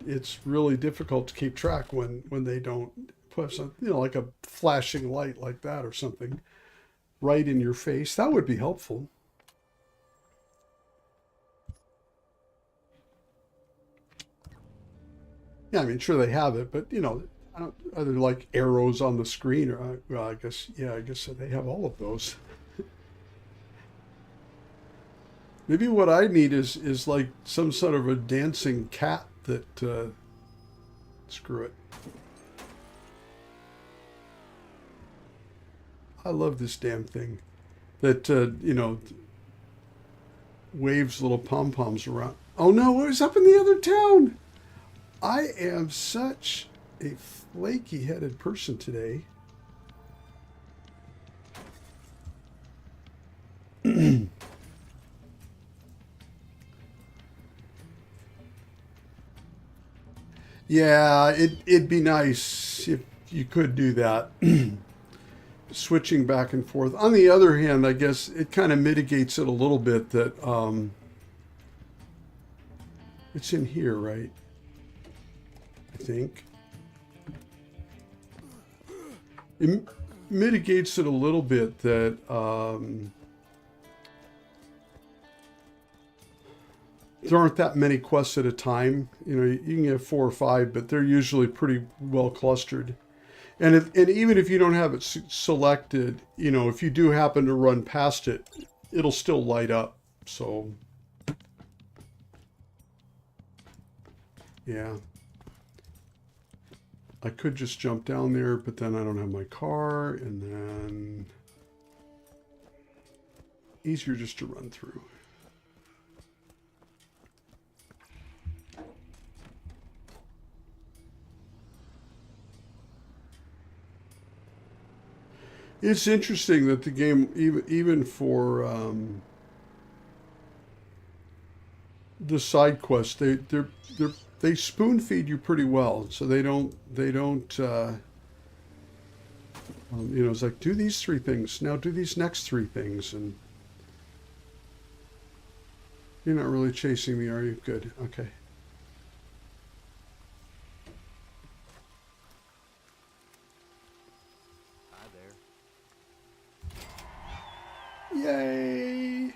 It's really difficult to keep track when they don't put some, you know, like a flashing light like that or something right in your face. That would be helpful. Yeah, I mean, sure they have it, but you know, are there like arrows on the screen? Or well, I guess, yeah, I guess they have all of those. Maybe what I need is like some sort of a dancing cat that. Screw it. I love this damn thing that you know, waves little pom poms around. Oh no, it was up in the other town. I am such a flaky-headed person today. Yeah, it'd be nice if you could do that. Switching back and forth. On the other hand, I guess it kind of mitigates it a little bit that it's in here, right? I think. It mitigates it a little bit that there aren't that many quests at a time. You know, you can get 4 or 5, but they're usually pretty well clustered. And even if you don't have it selected, you know, if you do happen to run past it, it'll still light up. So, yeah. I could just jump down there, but then I don't have my car, and then easier just to run through. It's interesting that the game, even for the side quests, they spoon feed you pretty well. So they don't you know, it's like, do these 3 things now, do these next 3 things, and you're not really chasing me, are you? Good. Okay. Yay!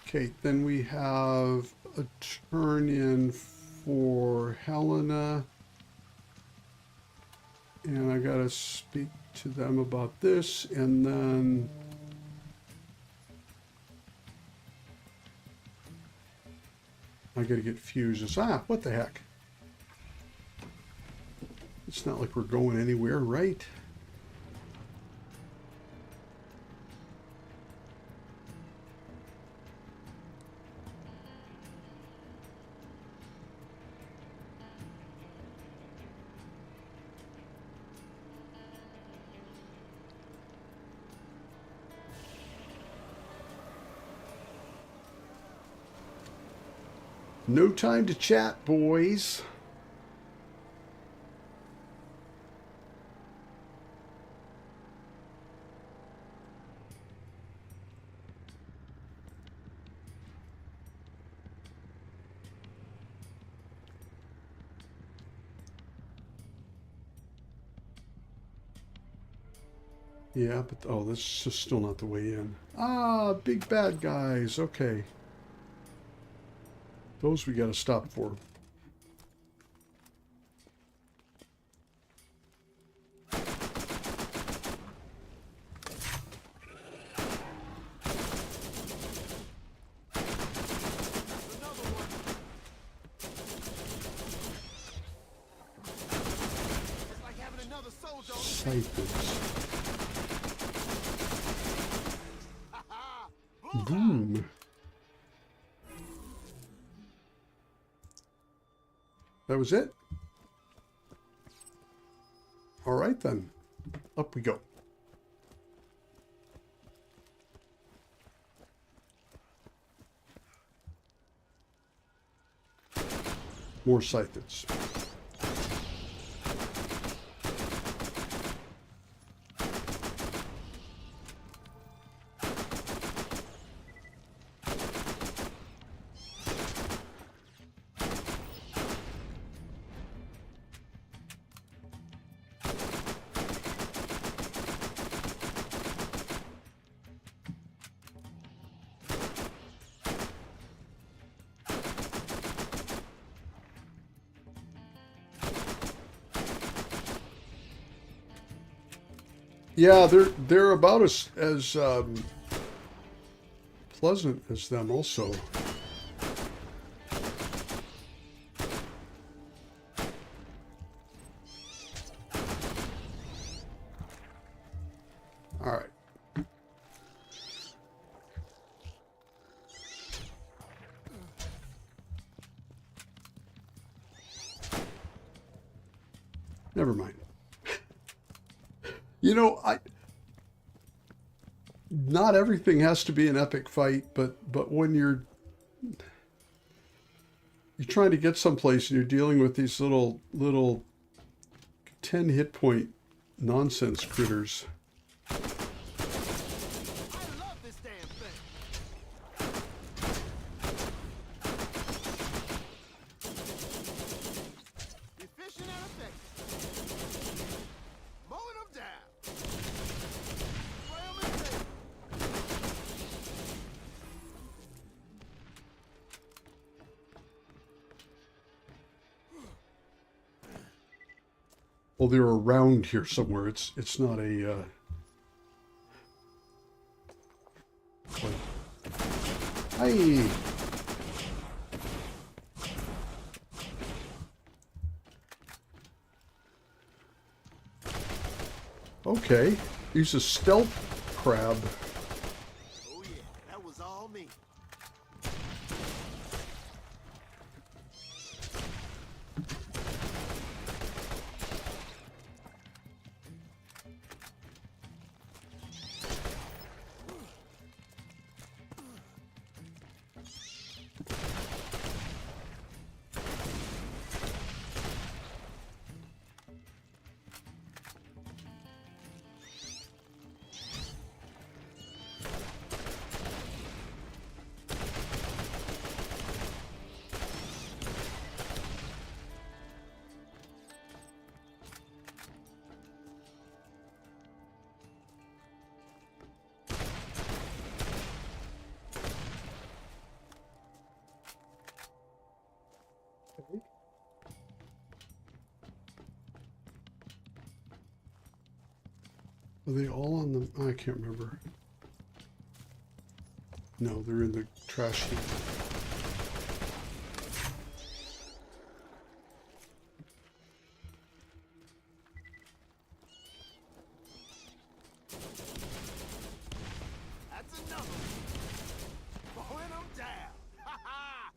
Okay, then we have a turn in for Helena. And I gotta speak to them about this, and then I gotta get fuses. Ah, what the heck? It's not like we're going anywhere, right? No time to chat, boys. Yeah, but oh, this is just still not the way in. Ah, big bad guys. Okay. Those we gotta stop for. It's like having another soldier on the Siphons. Boom. Boom. That was it? All right then. Up we go. More siphons. Yeah, they're about as pleasant as them also. All right. Never mind. You know, not everything has to be an epic fight, but when you're trying to get someplace and you're dealing with these little 10 hit point nonsense critters. I love this damn thing. Efficient and effective. Mowing them down. Spray 'em and save 'em. Well, they're around here somewhere. It's not a Hey. Okay. He's a stealth crab. Oh yeah, that was all me. Are they all on the... I can't remember. No, they're in the trash heap. That's enough. Mowing them down. Ha ha.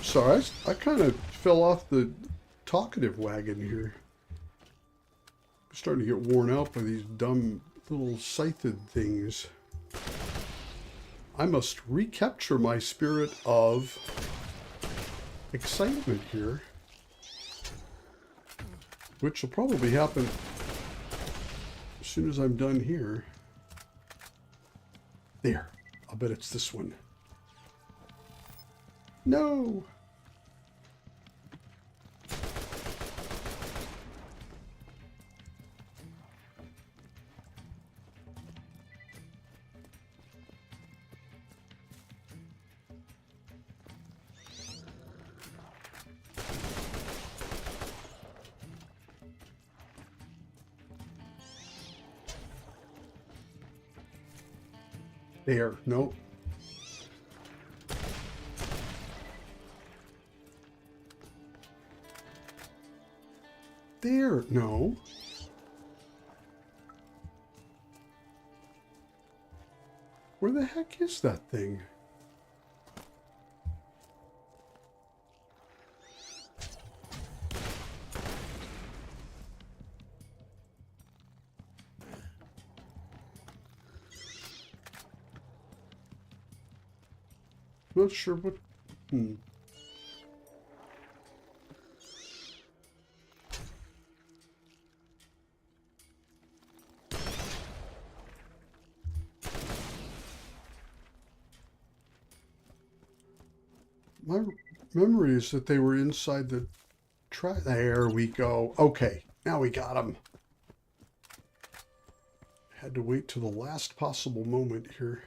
Sorry, I kind of fell off the talkative wagon here. I'm starting to get worn out by these dumb little scythed things. I must recapture my spirit of excitement here, which will probably happen as soon as I'm done here. There. I'll bet it's this one. No! There, nope. There, no. Where the heck is that thing? Not sure what... My memory is that they were inside the trash. There we go. Okay, now we got them. Had to wait till the last possible moment here.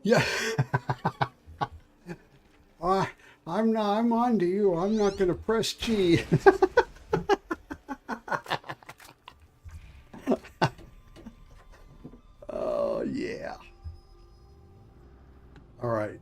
Yeah. I'm on to you. I'm not going to press G. Oh, yeah. All right.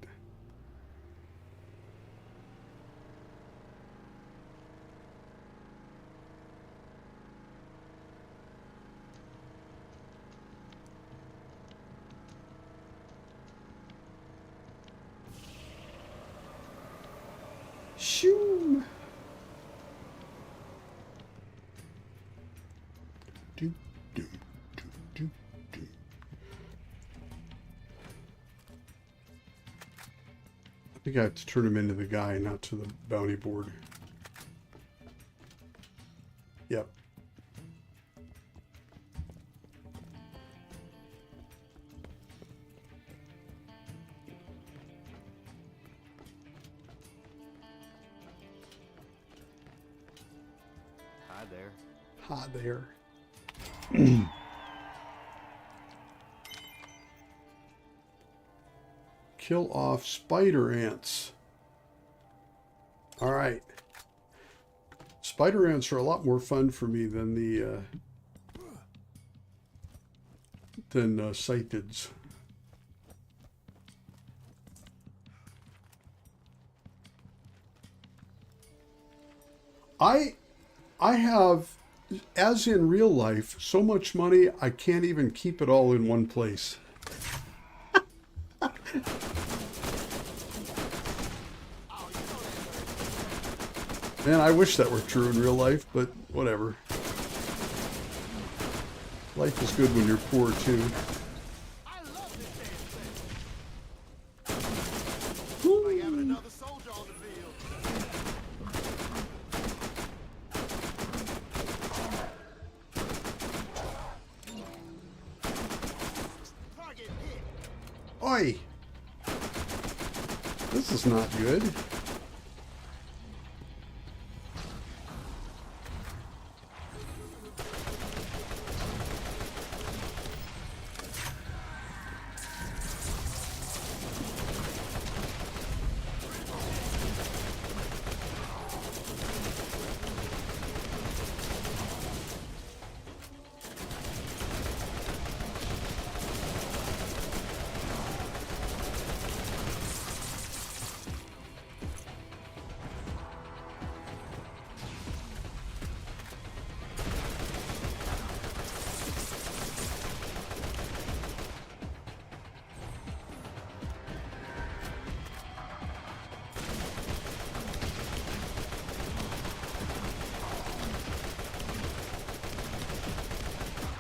Shoo. Do, do, do, do, do. I think I have to turn him into the guy, not to the bounty board. Yep. Hi there. Hi there. Kill off spider ants. All right. Spider ants are a lot more fun for me than the scythids. I have, as in real life, so much money I can't even keep it all in one place. Man, I wish that were true in real life, but whatever. Life is good when you're poor, too. I love this damn thing. Like having another soldier on the field. Target hit. Oi! This is not good.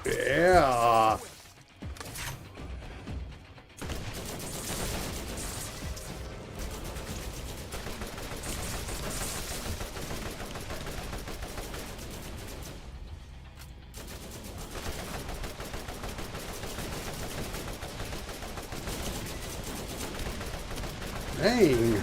Yeah. Dang.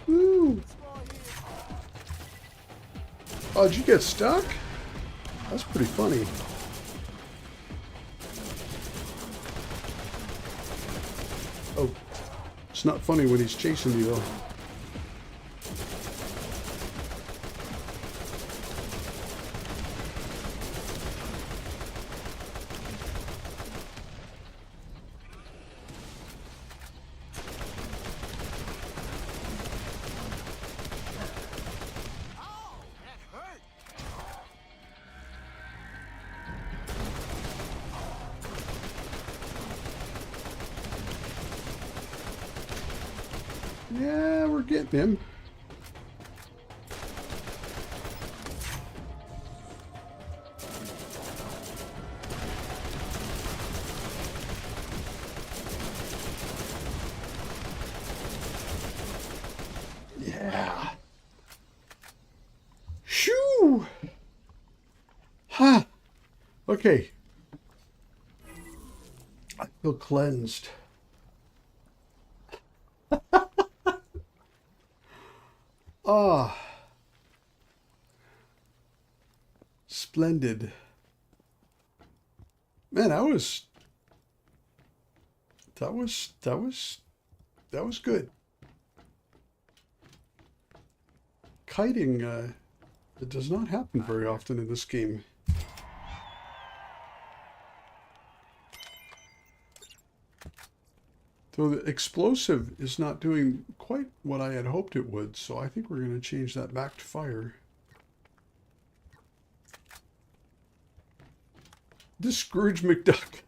Woo. Oh, did you get stuck? That's pretty funny. Oh, it's not funny when he's chasing you, though. Oh, that hurt. Yeah, we're getting him. Yeah. Shoo! Ha! Okay. I feel cleansed. Ah. Splendid. Man, that was good. Kiting It does not happen very often in this game. Though the explosive is not doing quite what I had hoped it would, so I think we're going to change that back to fire. This Scrooge McDuck.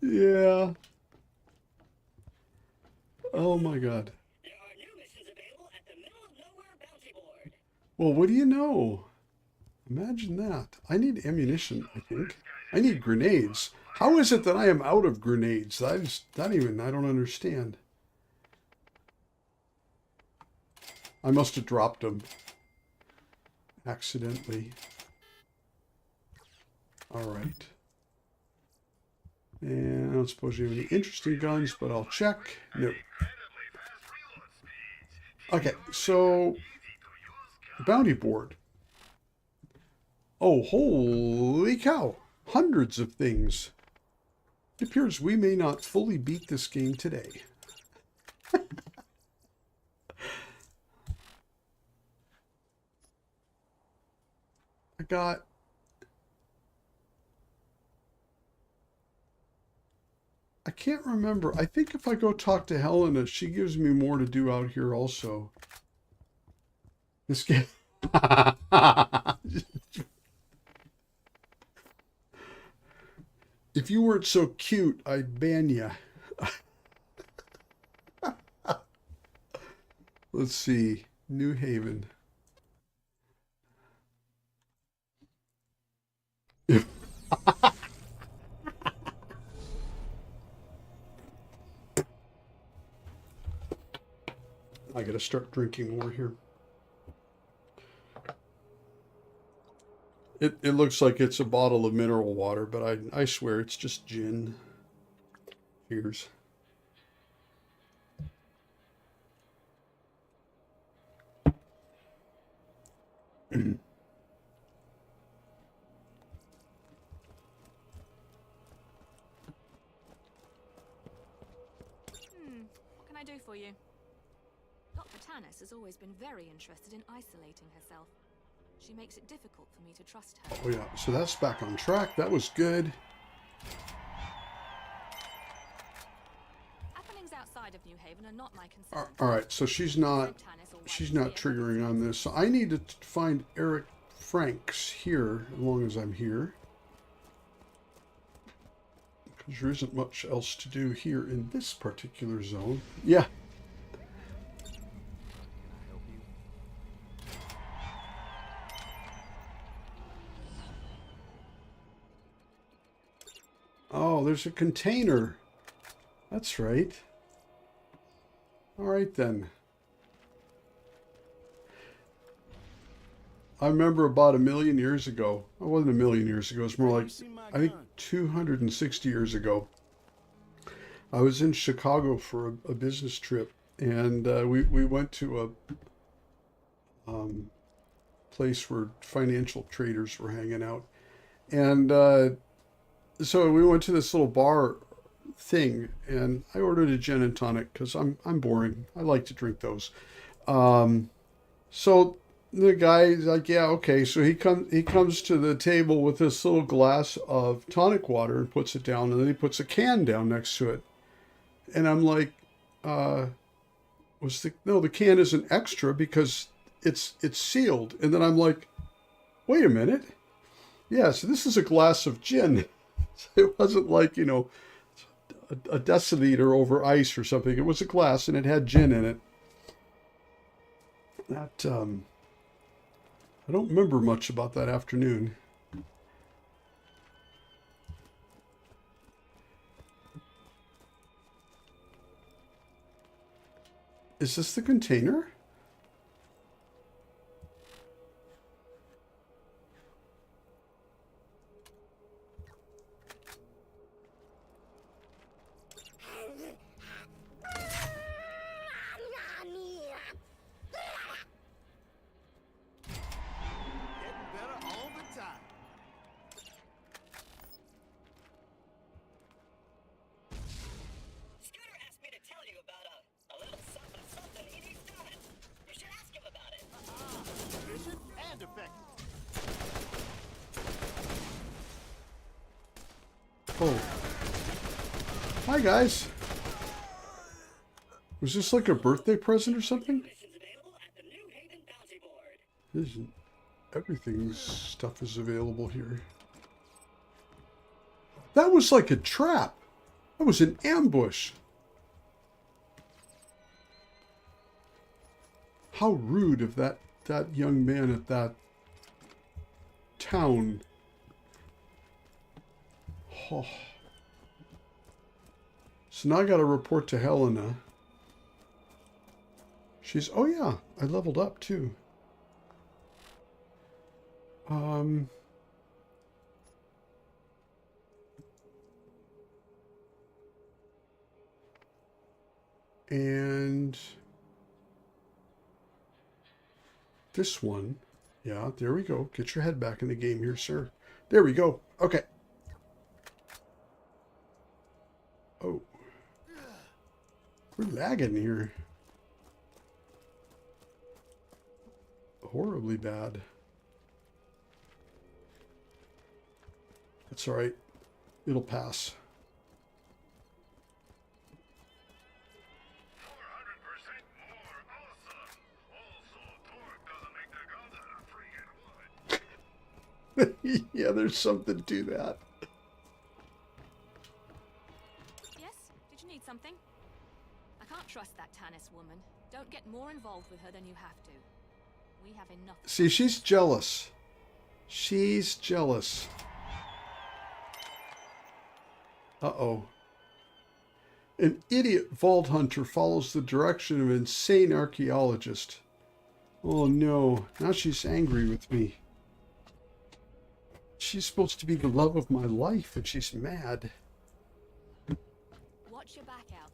Yeah. Oh my God. There are new missions available at the Middle of Nowhere bounty board. Well, what do you know? Imagine that. I need ammunition, I think. I need grenades. How is it that I am out of grenades? I don't understand. I must have dropped them accidentally. All right. And I don't suppose you have any interesting guns, but I'll check. No. Okay, so bounty board. Oh, holy cow. Hundreds of things. It appears we may not fully beat this game today. I can't remember. I think if I go talk to Helena, she gives me more to do out here also. This game. If you weren't so cute, I'd ban you. Let's see. New Haven. I gotta start drinking more here. It looks like it's a bottle of mineral water, but I swear it's just gin. Here's. What can I do for you? Dr. Tannis has always been very interested in isolating herself. She makes it difficult for me to trust her. Oh yeah, so that's back on track. That was good. Happenings outside of New Haven are not my concern. All right, so she's not triggering on this. So I need to find Eric Franks here, as long as I'm here. Because there isn't much else to do here in this particular zone. Yeah. Oh, there's a container. That's right. All right, then. I remember about 1,000,000 years ago. It wasn't 1,000,000 years ago. It's more like, I think, 260 years ago. I was in Chicago for a business trip, and we went to a place where financial traders were hanging out. And so we went to this little bar thing, and I ordered a gin and tonic because I'm boring. I like to drink those. So the guy's like, yeah, okay. So he comes to the table with this little glass of tonic water and puts it down, and then he puts a can down next to it. And I'm like, no, the can isn't extra because it's sealed. And then I'm like, wait a minute. Yeah, so this is a glass of gin. It wasn't like, a deciliter over ice or something. It was a glass and it had gin in it. That, I don't remember much about that afternoon. Is this the container? Getting better all the time. Scooter asked me to tell you about That defective. Oh. Hi, guys. Was this like a birthday present or something? Missions available at the New Haven Bounty Board. Isn't everything's stuff is available here. That was like a trap. That was an ambush. How rude of that young man at that town. Oh. So now I got to report to Helena. She's, oh yeah, I leveled up too. And this one, yeah, there we go. Get your head back in the game here, sir. There we go. Okay. Oh. We're lagging here. Horribly bad. That's all right. It'll pass. 400% more awesome. Also, torque doesn't make the guns that are freaking wood. Yeah, there's something to that. Yes? Did you need something? I can't trust that Tannis woman. Don't get more involved with her than you have to. We have enough. See, she's jealous. She's jealous. Uh-oh. An idiot vault hunter follows the direction of an insane archaeologist. Oh no, now she's angry with me. She's supposed to be the love of my life, and she's mad. Watch your back out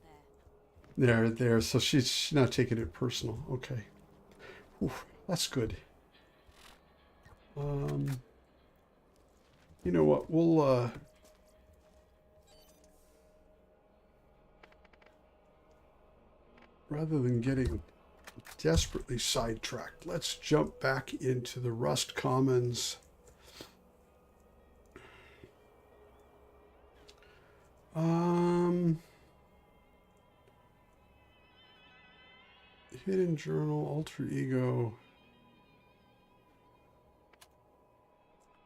there. There. So she's not taking it personal. Okay. Oof, that's good. You know what? We'll, rather than getting desperately sidetracked, let's jump back into the Rust Commons. Hidden journal, alter ego.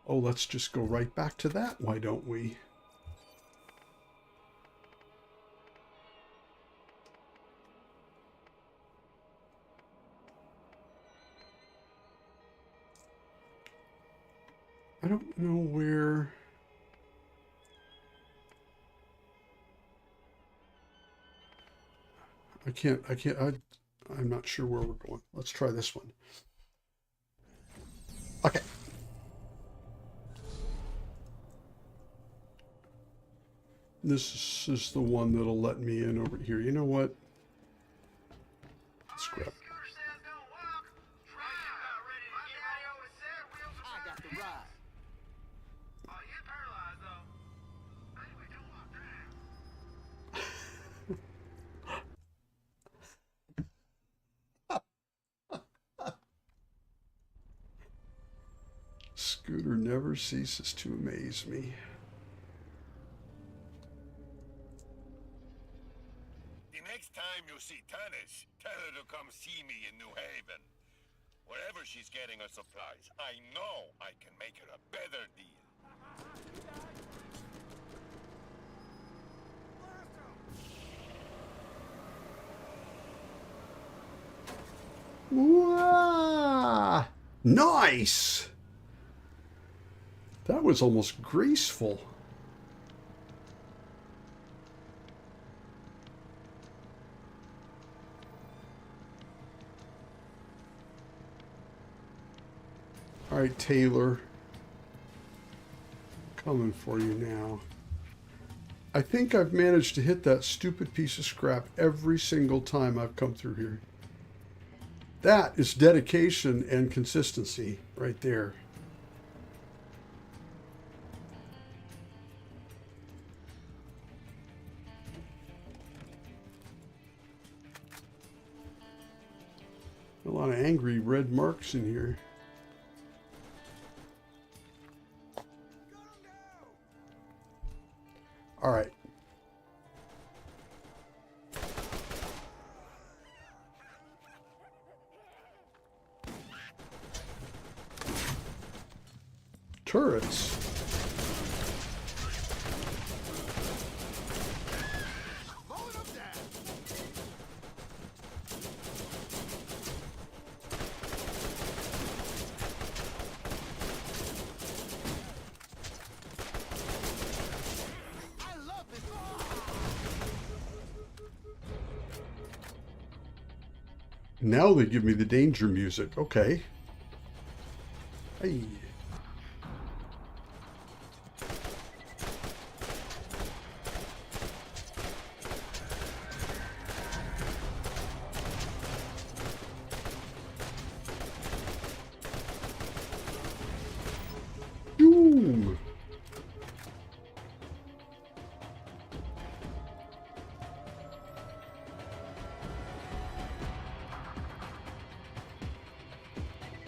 Oh, let's just go right back to that, why don't we? I don't know where... I'm not sure where we're going. Let's try this one. Okay. This is the one that'll let me in over here. You know what? Let's grab. I got the ride. Scooter never ceases to amaze me. The next time you see Tannis, tell her to come see me in New Haven. Wherever she's getting her supplies, I know I can make her a better deal. Wow! Nice! That was almost graceful. All right, Taylor. Coming for you now. I think I've managed to hit that stupid piece of scrap every single time I've come through here. That is dedication and consistency right there. A lot of angry red marks in here. turrets. Mowing them down. I love this. Now they give me the danger music. Okay. Hey. Boom.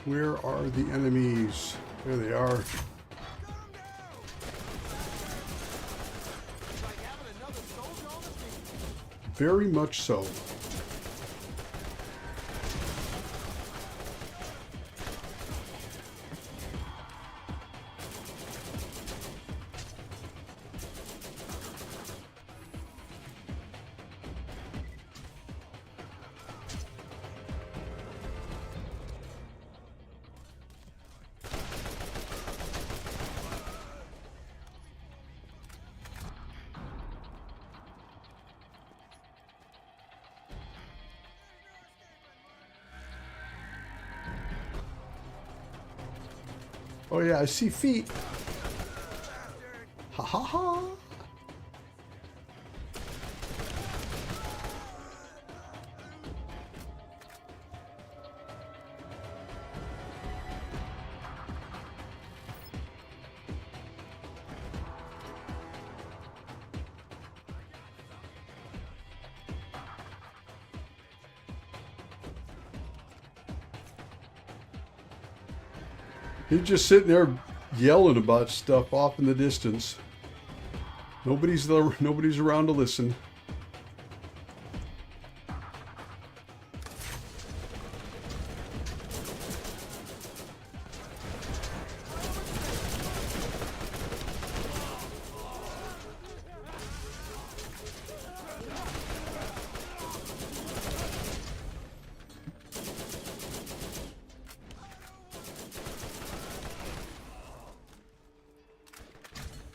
Where are the enemies? There they are. Cut 'em down. It's like having another soldier on the field. Very much so. Oh yeah, I see feet. Ha ha ha. He's just sitting there yelling about stuff off in the distance. Nobody's there, nobody's around to listen.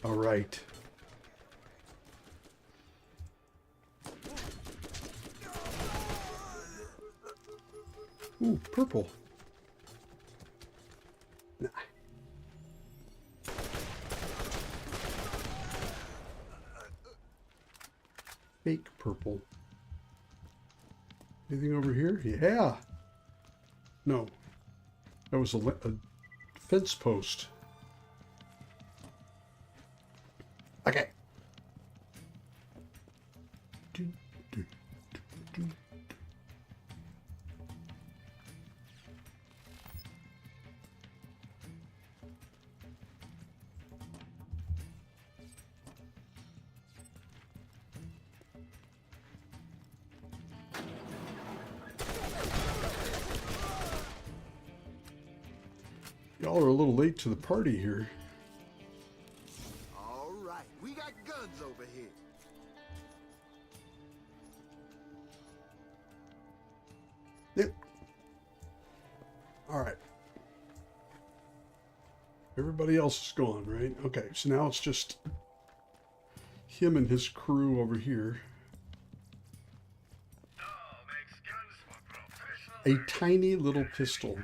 All right. Ooh, purple. Nah. Fake purple. Anything over here? Yeah. No. That was a fence post. Okay. Y'all are a little late to the party here. All right, we got guns over here. Yep. All right. Everybody else is gone, right? Okay, so now it's just him and his crew over here. A tiny little pistol.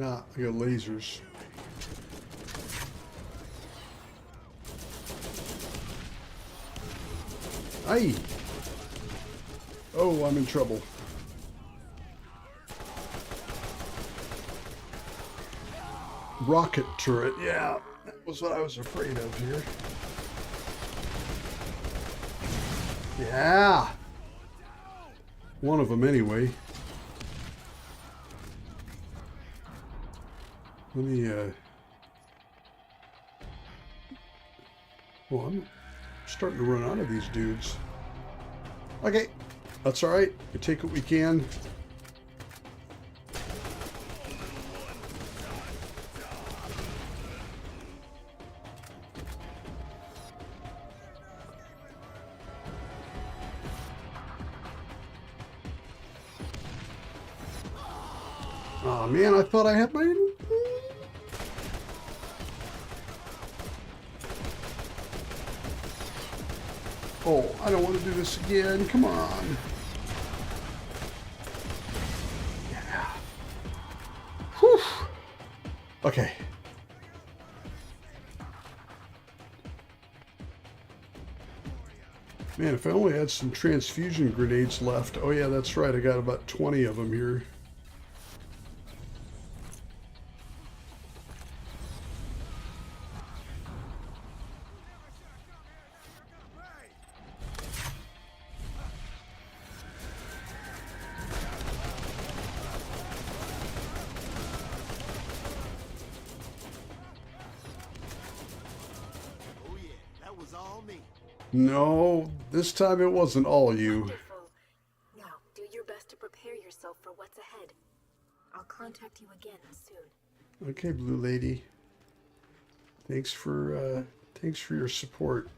Nah, I got lasers. Aye! Oh, I'm in trouble. Rocket turret, yeah. That was what I was afraid of here. Yeah. One of them anyway. Let me, well, I'm starting to run out of these dudes. Okay. That's alright. We take what we can. Oh man, I thought I had my... Oh, I don't want to do this again. Come on. Yeah. Whew. Okay. Man, if I only had some transfusion grenades left. Oh yeah, that's right. I got about 20 of them here. No, this time it wasn't all you. Wonderful. Now, do your best to prepare yourself for what's ahead. I'll contact you again soon. Okay, Blue Lady. Thanks for your support.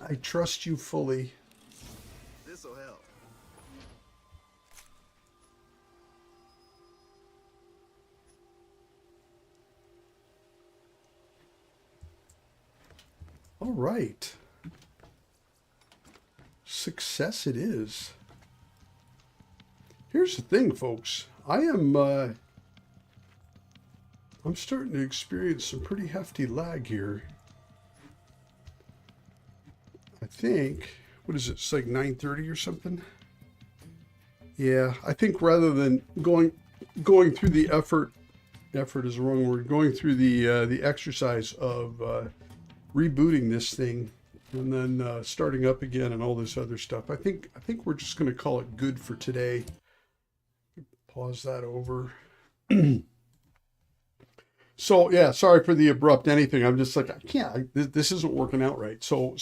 I trust you fully. This'll help. All right. Success it is. Here's the thing, folks. I'm starting to experience some pretty hefty lag here. I think, what is it? It's like 9:30 or something. Yeah, I think rather than going through the effort is the wrong word. Going through the exercise of rebooting this thing and then starting up again and all this other stuff. I think we're just going to call it good for today. Pause that over. So yeah, sorry for the abrupt anything. I'm just like, I can't. This isn't working out right. So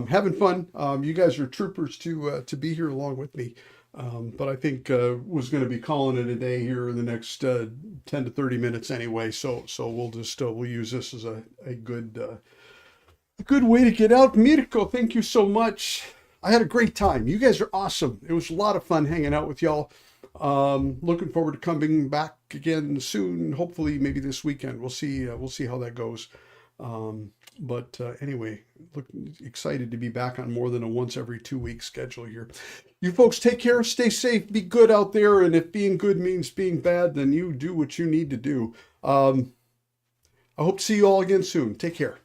having fun. You guys are troopers to be here along with me. But I think was going to be calling it a day here in the next 10 to 30 minutes anyway. So we'll just we'll use this as a good way to get out. Mirko, thank you so much. I had a great time. You guys are awesome. It was a lot of fun hanging out with y'all. Looking forward to coming back again soon. Hopefully, maybe this weekend. We'll see how that goes. But anyway, excited to be back on more than a once every 2 week schedule here. You folks take care, stay safe, be good out there. And if being good means being bad, then you do what you need to do. I hope to see you all again soon. Take care.